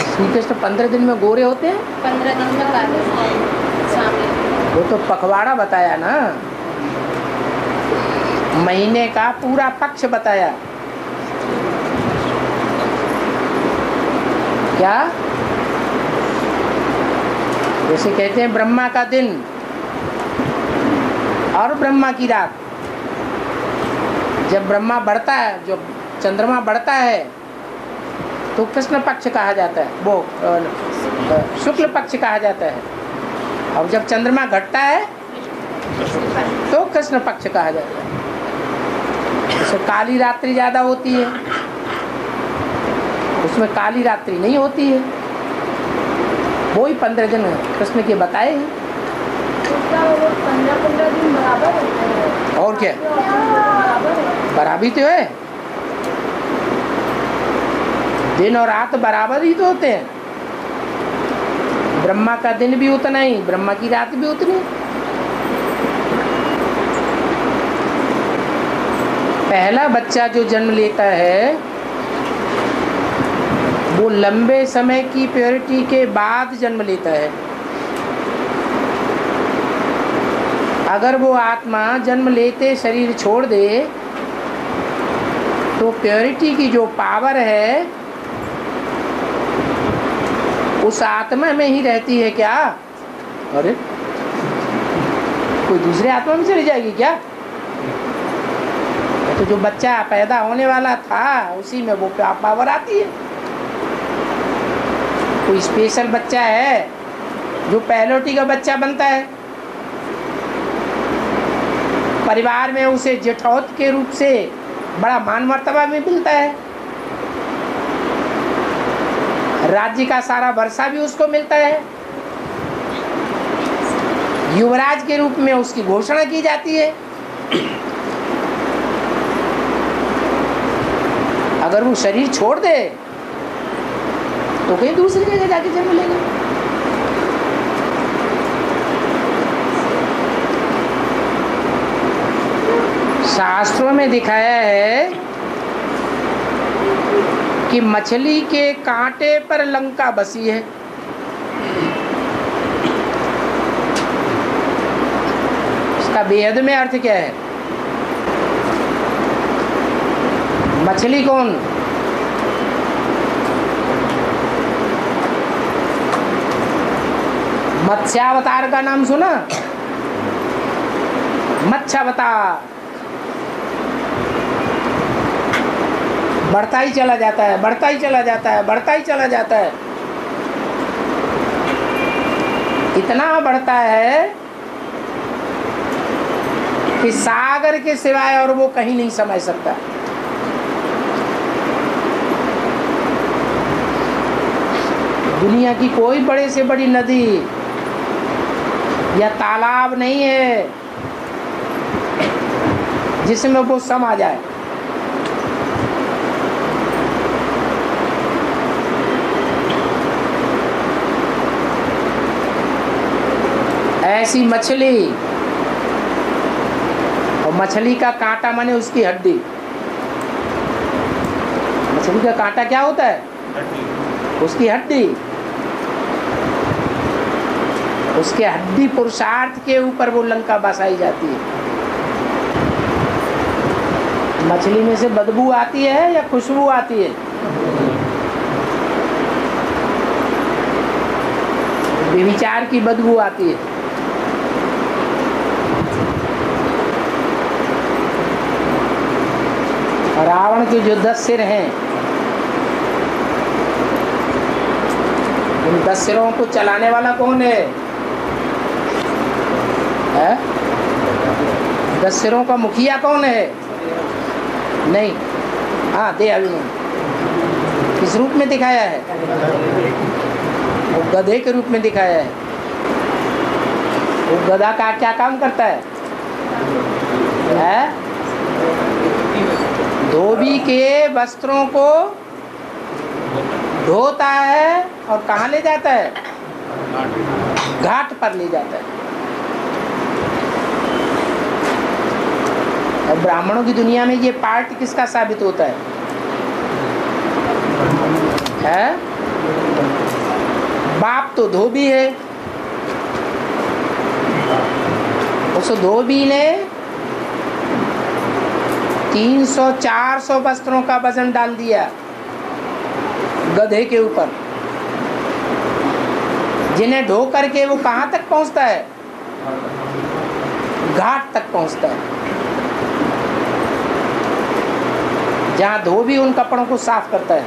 श्री कृष्ण 15 दिन में गोरे होते हैं? 15 दिन में काले सांवले। वो तो पखवाड़ा बताया ना, महीने का पूरा पक्ष बताया। क्या? जैसे कहते हैं ब्रह्मा का दिन और ब्रह्मा की रात। जब ब्रह्मा बढ़ता है, जब चंद्रमा बढ़ता है तो कृष्ण पक्ष कहा जाता है, वो शुक्ल पक्ष कहा जाता है। और जब चंद्रमा घटता है तो कृष्ण पक्ष कहा जाता है। जैसे काली रात्रि ज़्यादा होती है, उसमें काली रात्रि नहीं होती है। वो ही 15 दिन कृष्ण के बताए हैं। 15 दिन बराबर होते हैं। और क्या बराबर तो है, दिन और रात बराबर ही तो होते हैं। ब्रह्मा का दिन भी उतना ही, ब्रह्मा की रात भी उतनी। पहला बच्चा जो जन्म लेता है वो लंबे समय की प्योरिटी के बाद जन्म लेता है। अगर वो आत्मा जन्म लेते शरीर छोड़ दे तो प्योरिटी की जो पावर है उस आत्मा में ही रहती है क्या? अरे कोई दूसरे आत्मा में चली जाएगी क्या? तो जो बच्चा पैदा होने वाला था उसी में वो पावर आती है। कोई स्पेशल बच्चा है जो पहलोटी का बच्चा बनता है, परिवार में उसे जेठौत के रूप से बड़ा मान मर्तबा भी मिलता है, राज्य का सारा वर्षा भी उसको मिलता है, युवराज के रूप में उसकी घोषणा की जाती है। अगर वो शरीर छोड़ दे तो कहीं दूसरी जगह जाके जन्म लेगा। शास्त्रों में दिखाया है कि मछली के कांटे पर लंका बसी है। इसका बेहद में अर्थ क्या है? मछली कौन? मत्स्यावतार का नाम सुना? मत्स्यावतार बढ़ता ही चला जाता है, बढ़ता ही चला जाता है, बढ़ता ही चला जाता है। इतना बढ़ता है कि सागर के सिवाय और वो कहीं नहीं समझ सकता। दुनिया की कोई बड़े से बड़ी नदी या तालाब नहीं है जिसमें वो समा जाए। ऐसी मछली, और मछली का कांटा माने उसकी हड्डी। मछली का कांटा क्या होता है? उसकी हड्डी। उसके हड्डी पुरुषार्थ के ऊपर वो लंका बसाई जाती है। मछली में से बदबू आती है या खुशबू आती है? व्यभिचार की बदबू आती है। रावण के जो 10 सिर हैं, उन 10 सिरों को चलाने वाला कौन है? 10 सिरों का मुखिया कौन है? नहीं, हाँ दे अभिमन्यु। किस रूप में दिखाया है? वो गधे के रूप में दिखाया है। वो गधा का क्या काम करता है? धोबी के वस्त्रों को धोता है और कहाँ ले जाता है? घाट पर ले जाता है। और ब्राह्मणों की दुनिया में ये पार्ट किसका साबित होता है? बाप तो धोबी है। उस धोबी ने 300-400 वस्त्रों का वजन डाल दिया गधे के ऊपर, जिन्हें ढो करके वो कहाँ तक पहुँचता है? घाट तक पहुँचता है, जहाँ धोबी उन कपड़ों को साफ करता है।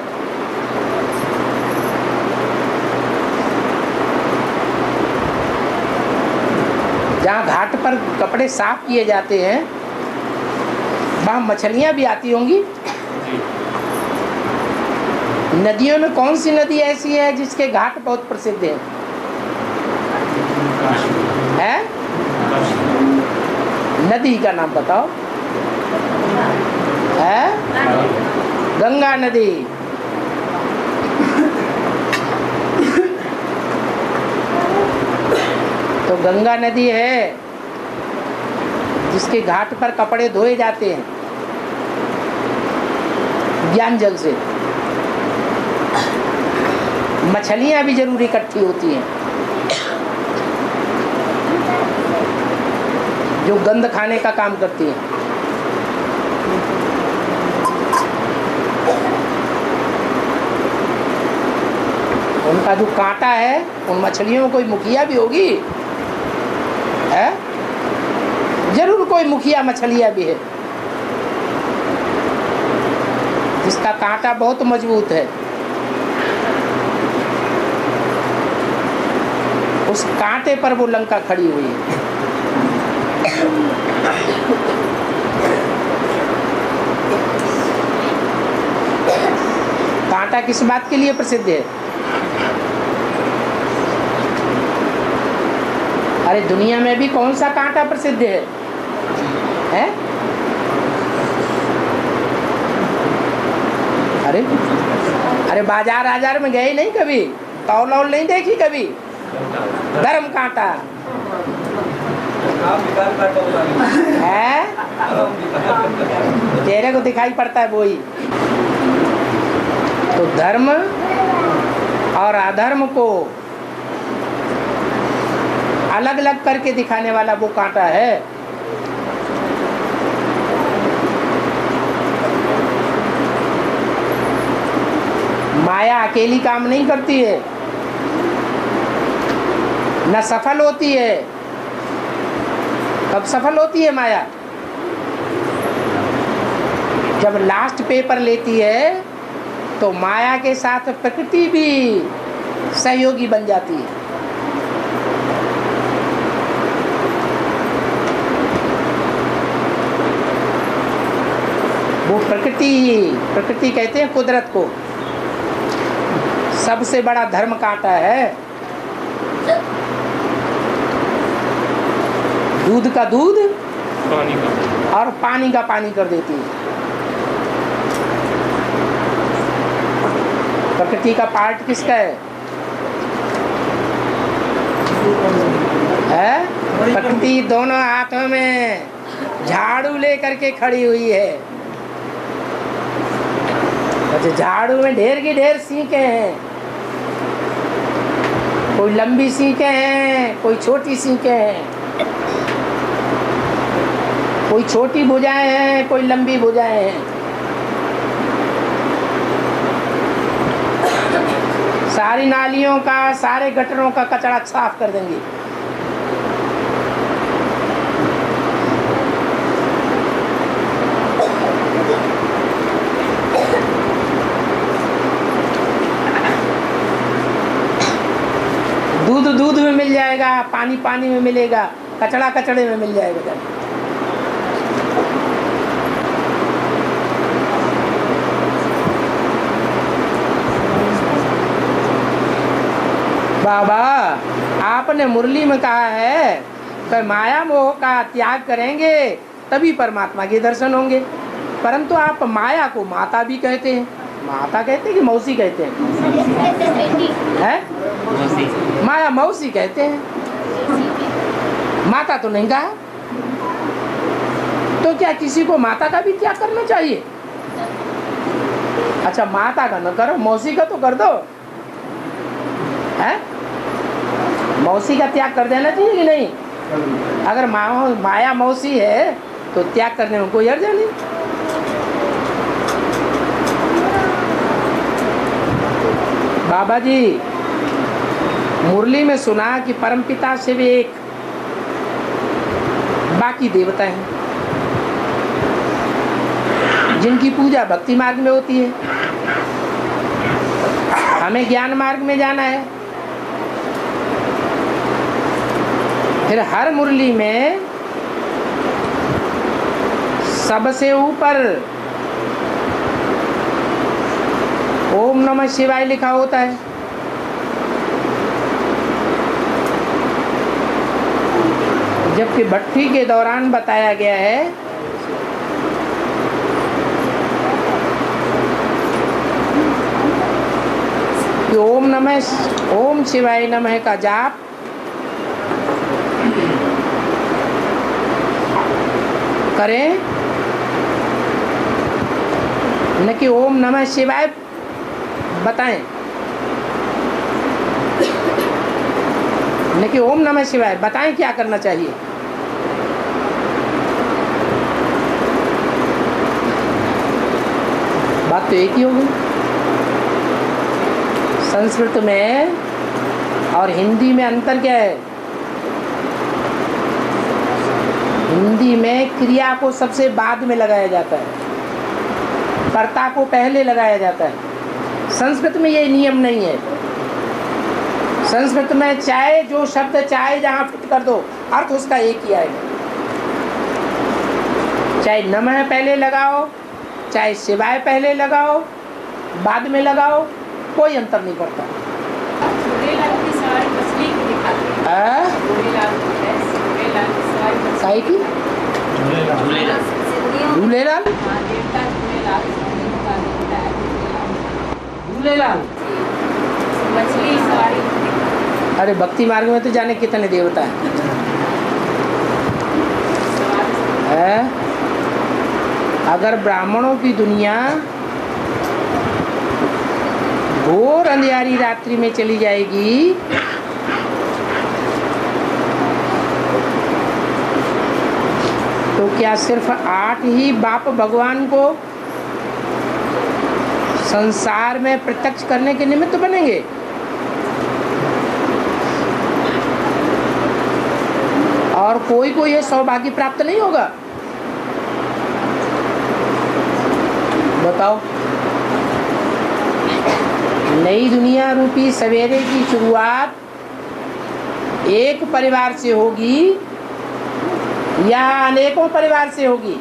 जहाँ घाट पर कपड़े साफ किए जाते हैं वहाँ मछलियाँ भी आती होंगी। नदियों में कौन सी नदी ऐसी है जिसके घाट बहुत प्रसिद्ध है? नदी का नाम बताओ। गंगा नदी। तो गंगा नदी है जिसके घाट पर कपड़े धोए जाते हैं ज्ञान जल से। मछलियां भी जरूर इकट्ठी होती हैं। जो गंध खाने का काम करती हैं। उनका जो कांटा है, उन मछलियों में कोई मुखिया भी होगी, है? जरूर कोई मुखिया मछलियाँ भी है जिसका कांटा बहुत मजबूत है। उस कांटे पर वो लंका खड़ी हुई है। कांटा किस बात के लिए प्रसिद्ध है? अरे दुनिया में भी कौन सा कांटा प्रसिद्ध है? हैं? अरे बाजार में गए नहीं कभी? तौल नहीं देखी कभी? धर्म कांटा है, चेहरे को दिखाई पड़ता है वही। तो धर्म और अधर्म को अलग अलग करके दिखाने वाला वो कांटा है। माया अकेली काम नहीं करती है, न सफल होती है। कब सफल होती है माया? जब लास्ट पेपर लेती है तो माया के साथ प्रकृति भी सहयोगी बन जाती है। वो प्रकृति कहते हैं कुदरत को। सबसे बड़ा धर्म कांटा है। दूध का दूध पानी का और पानी का पानी कर देती है। प्रकृति का पार्ट किसका है? प्रकृति दोनों हाथों में झाड़ू लेकर के खड़ी हुई है। अच्छा, झाड़ू में ढेर की ढेर सींकें हैं। कोई लंबी सींकें हैं, कोई छोटी सींकें हैं, कोई छोटी भुजाएं हैं, कोई लंबी भुजाएं हैं। सारी नालियों का, सारे गटरों का कचरा साफ कर देंगी। दूध दूध में मिल जाएगा, पानी पानी में मिलेगा, कचड़ा कचड़े में मिल जाएगा। बाबा, आपने मुरली में कहा है कि माया मोह का त्याग करेंगे तभी परमात्मा के दर्शन होंगे, परंतु आप माया को माता भी कहते हैं। माता कहते हैं कि मौसी कहते हैं? माया मौसी कहते हैं, माता तो नहीं कहा। तो क्या किसी को माता का भी त्याग करना चाहिए? अच्छा, माता का न करो, मौसी का तो कर दो, है? मौसी का त्याग कर देना चाहिए कि नहीं? अगर माया मौसी है तो त्याग करने में कोई हर्ज नहीं। बाबा जी, मुरली में सुना कि परमपिता शिव एक, बाकी देवता हैं जिनकी पूजा भक्ति मार्ग में होती है। हमें ज्ञान मार्ग में जाना है। फिर हर मुरली में सबसे ऊपर ओम नमः शिवाय लिखा होता है। जबकि भट्टी के दौरान बताया गया है कि ओम शिवाय नमः का जाप करें, न कि ओम नमः शिवाय बताएं, न कि ओम नमः शिवाय बताएं क्या करना चाहिए। बात तो एक ही होगी। संस्कृत में और हिंदी में अंतर क्या है? हिंदी में क्रिया को सबसे बाद में लगाया जाता है, कर्ता को पहले लगाया जाता है। संस्कृत में ये नियम नहीं है। संस्कृत में चाहे जो शब्द चाहे जहाँ फिट कर दो, अर्थ उसका एक ही आएगा। चाहे नमः पहले लगाओ, चाहे शिवाय पहले लगाओ, बाद में लगाओ, कोई अंतर नहीं पड़ता। साई की झूलेलाल झूलेलाल। अरे भक्ति मार्ग में तो जाने कितने देवता है। अगर ब्राह्मणों की दुनिया घोर अंधियारी रात्रि में चली जाएगी तो क्या सिर्फ 8 ही बाप भगवान को संसार में प्रत्यक्ष करने के निमित्त बनेंगे? और कोई को ये सौभाग्य प्राप्त नहीं होगा? बताओ। नई दुनिया रूपी सवेरे की शुरुआत एक परिवार से होगी या अनेकों परिवार से होगी?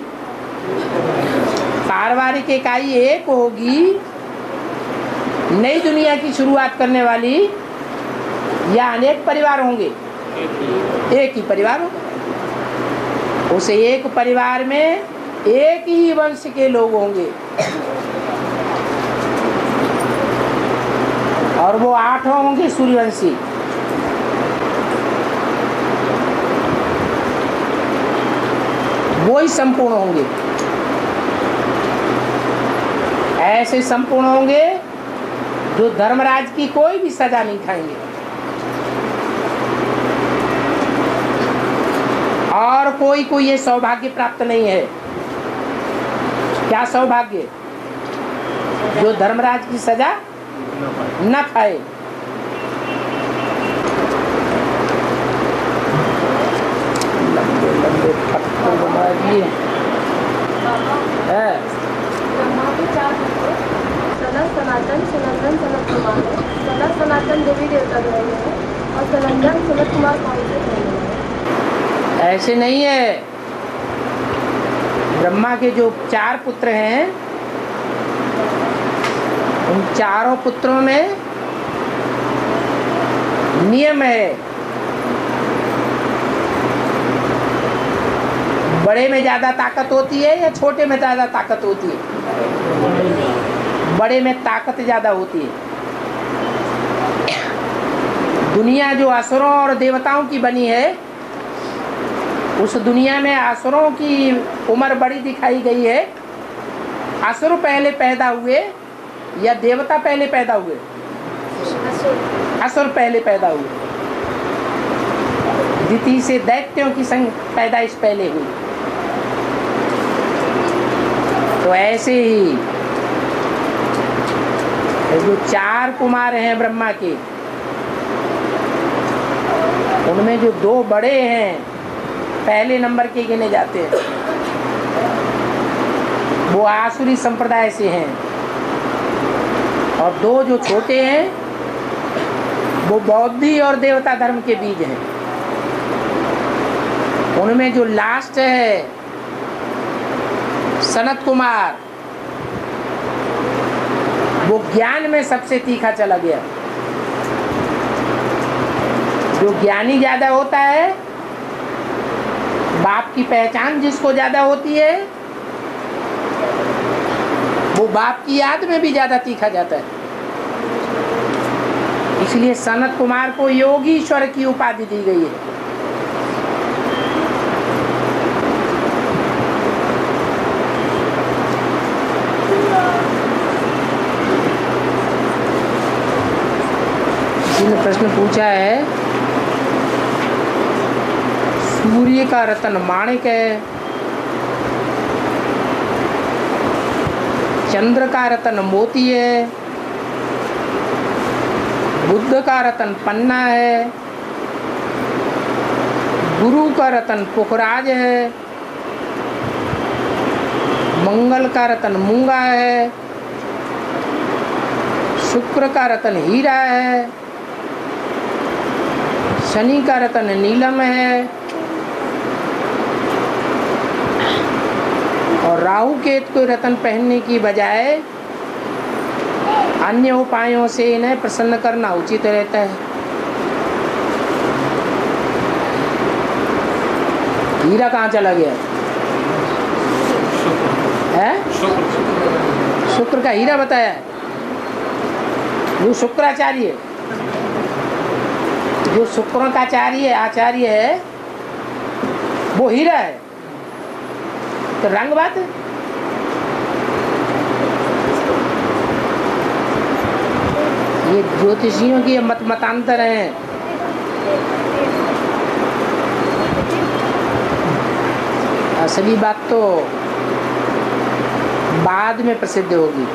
पारिवारिक इकाई एक होगी नई दुनिया की शुरुआत करने वाली, या अनेक परिवार होंगे? एक ही परिवार होगा। उस एक परिवार में एक ही वंश के लोग होंगे और वो 8 होंगे सूर्यवंशी। वो ही संपूर्ण होंगे। ऐसे संपूर्ण होंगे जो धर्मराज की कोई भी सजा नहीं खाएंगे। और कोई को ये सौभाग्य प्राप्त नहीं है। क्या सौभाग्य? जो धर्मराज की सजा न खाए। लंबे लंबे पत्थर बना दिए है। सनातन सनातन सनत कुमार है। सनातन देवी देवता जो है और सनंदन सनत कुमार कौन से है? ऐसे नहीं है। ब्रह्मा के जो 4 पुत्र हैं, उन चारों पुत्रों में नियम है। बड़े में ज्यादा ताकत होती है या छोटे में ज्यादा ताकत होती है? बड़े में ताकत ज्यादा होती है। दुनिया जो असुरों और देवताओं की बनी है, उस दुनिया में असुरों की उम्र बड़ी दिखाई गई है। असुर पहले पैदा हुए या देवता पहले पैदा हुए? असुर पहले पैदा हुए। द्वितीय से दैत्यों की पैदाइश पहले हुई। तो ऐसे ही जो 4 कुमार हैं ब्रह्मा के, उनमें जो 2 बड़े हैं पहले नंबर के गिने जाते हैं, वो आसुरी संप्रदाय से हैं। और 2 जो छोटे हैं वो बौद्धि और देवता धर्म के बीज हैं। उनमें जो लास्ट है सनत कुमार, वो ज्ञान में सबसे तीखा चला गया। जो ज्ञानी ज्यादा होता है, बाप की पहचान जिसको ज्यादा होती है, वो बाप की याद में भी ज्यादा तीखा जाता है। इसलिए सनत कुमार को योगीश्वर की उपाधि दी गई है। ने प्रश्न पूछा है, सूर्य का रतन माणिक है, चंद्र का रतन मोती है, बुद्ध का रतन पन्ना है, गुरु का रतन पुखराज है, मंगल का रतन मूंगा है, शुक्र का रतन हीरा है, शनि का रतन नीलम है और राहु केतु को रतन पहनने की बजाय अन्य उपायों से इन्हें प्रसन्न करना उचित रहता है। हीरा कहाँ चला गया है? शुक्र का हीरा बताया है। वो शुक्राचार्य, जो शुक्र का आचार्य है वो हीरा है। तो रंग बात है। ये ज्योतिषियों की मतांतर हैं। असली बात तो बाद में प्रसिद्ध होगी।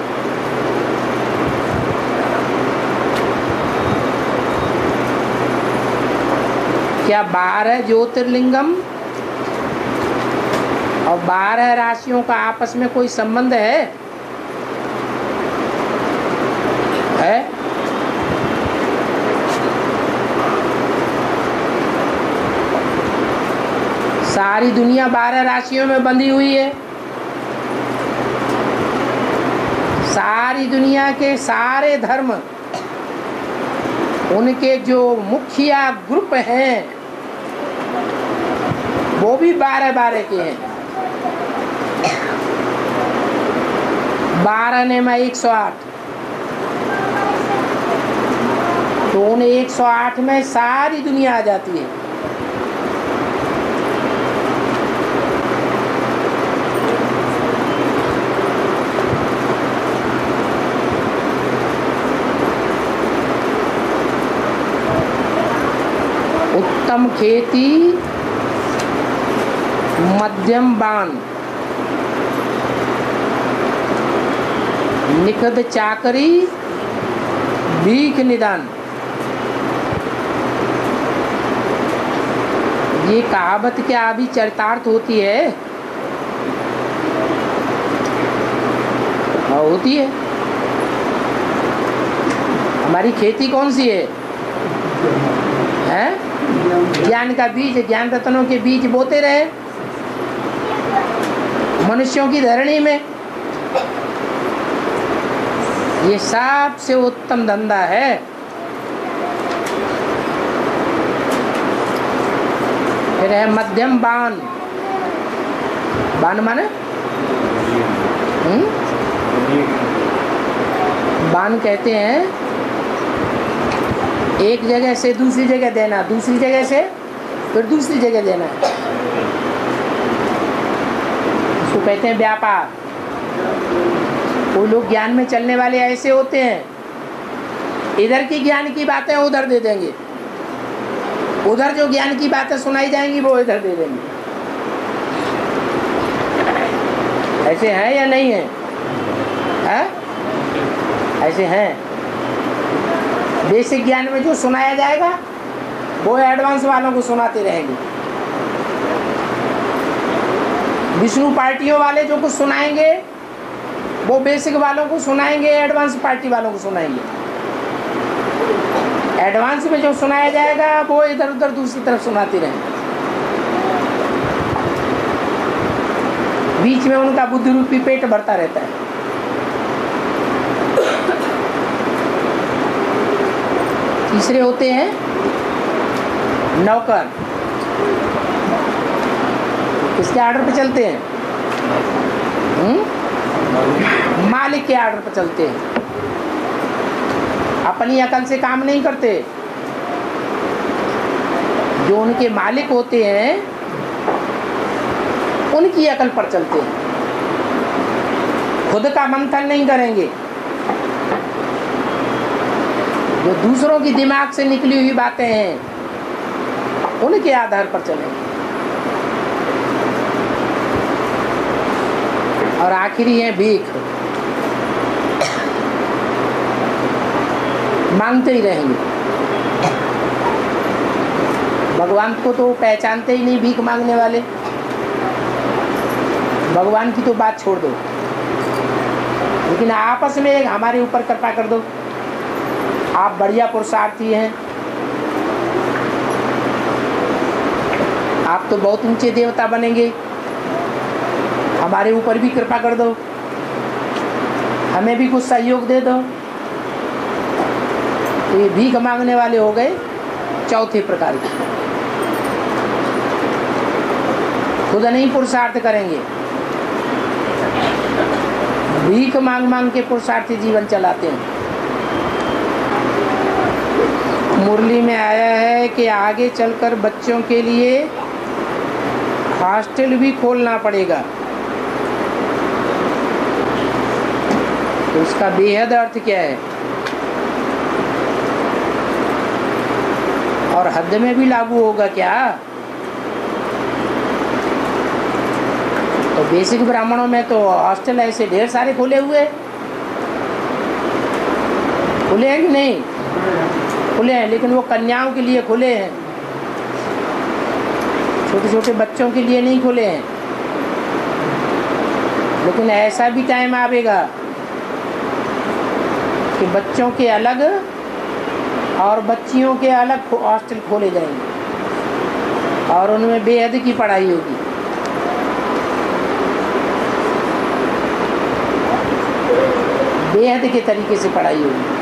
क्या 12 ज्योतिर्लिंगम और 12 राशियों का आपस में कोई संबंध है? सारी दुनिया 12 राशियों में बंधी हुई है। सारी दुनिया के सारे धर्म, उनके जो मुखिया ग्रुप हैं वो भी 12 के हैं। 12 ने में 108, तो उन 108 में सारी दुनिया आ जाती है। उत्तम खेती, मध्यम बान, निखद चाकरी, भीख निदान। ये कहावत क्या अभी चरितार्थ होती है? हाँ, होती है। हमारी खेती कौन सी है? ज्ञान का बीज, ज्ञान रत्नों के बीज बोते रहे मनुष्यों की धरणी में। ये सबसे उत्तम धंधा है। फिर है मध्यम बान। बान माने बान कहते हैं एक जगह से दूसरी जगह देना, दूसरी जगह से फिर दूसरी जगह देना, इसको कहते हैं व्यापार। वो लोग ज्ञान में चलने वाले ऐसे होते हैं, इधर की ज्ञान की बातें उधर दे देंगे, उधर जो ज्ञान की बातें सुनाई जाएंगी वो इधर दे देंगे। ऐसे हैं या नहीं है? ऐसे हैं। बेसिक ज्ञान में जो सुनाया जाएगा वो एडवांस वालों को सुनाते रहेंगे। विष्णु पार्टियों वाले जो कुछ सुनाएंगे वो बेसिक वालों को सुनाएंगे, एडवांस पार्टी वालों को सुनाएंगे। एडवांस में जो सुनाया जाएगा वो इधर उधर दूसरी तरफ सुनाते रहेंगे। बीच में उनका बुद्धि रूपी पेट भरता रहता है। तीसरे होते हैं नौकर। किसके आर्डर पे चलते हैं? मालिक के आर्डर पे चलते हैं। अपनी अकल से काम नहीं करते। जो उनके मालिक होते हैं उनकी अकल पर चलते हैं। खुद का मंथन नहीं करेंगे। जो दूसरों की दिमाग से निकली हुई बातें हैं उनके आधार पर चलेंगे। और आखिरी है भीख। मांगते ही रहेंगे। भगवान को तो पहचानते ही नहीं भीख मांगने वाले। भगवान की तो बात छोड़ दो, लेकिन आपस में एक हमारे ऊपर कृपा कर दो। आप बढ़िया पुरुषार्थी हैं, आप तो बहुत ऊंचे देवता बनेंगे, हमारे ऊपर भी कृपा कर दो, हमें भी कुछ सहयोग दे दो। तो ये भीख मांगने वाले हो गए चौथे प्रकार के। खुद नहीं पुरुषार्थ करेंगे, भीख मांग मांग के पुरुषार्थी जीवन चलाते हैं। मुरली में आया है कि आगे चलकर बच्चों के लिए हॉस्टल भी खोलना पड़ेगा। तो इसका बेहद अर्थ क्या है, और हद में भी लागू होगा क्या? तो बेसिक ब्राह्मणों में तो हॉस्टल ऐसे ढेर सारे खुले हुए, खुले हैं कि नहीं? खुले हैं, लेकिन वो कन्याओं के लिए खुले हैं, छोटे छोटे बच्चों के लिए नहीं खुले हैं। लेकिन ऐसा भी टाइम आएगा कि बच्चों के अलग और बच्चियों के अलग हॉस्टल खोले जाएंगे और उनमें बेहद की पढ़ाई होगी। बेहद के तरीके से पढ़ाई होगी।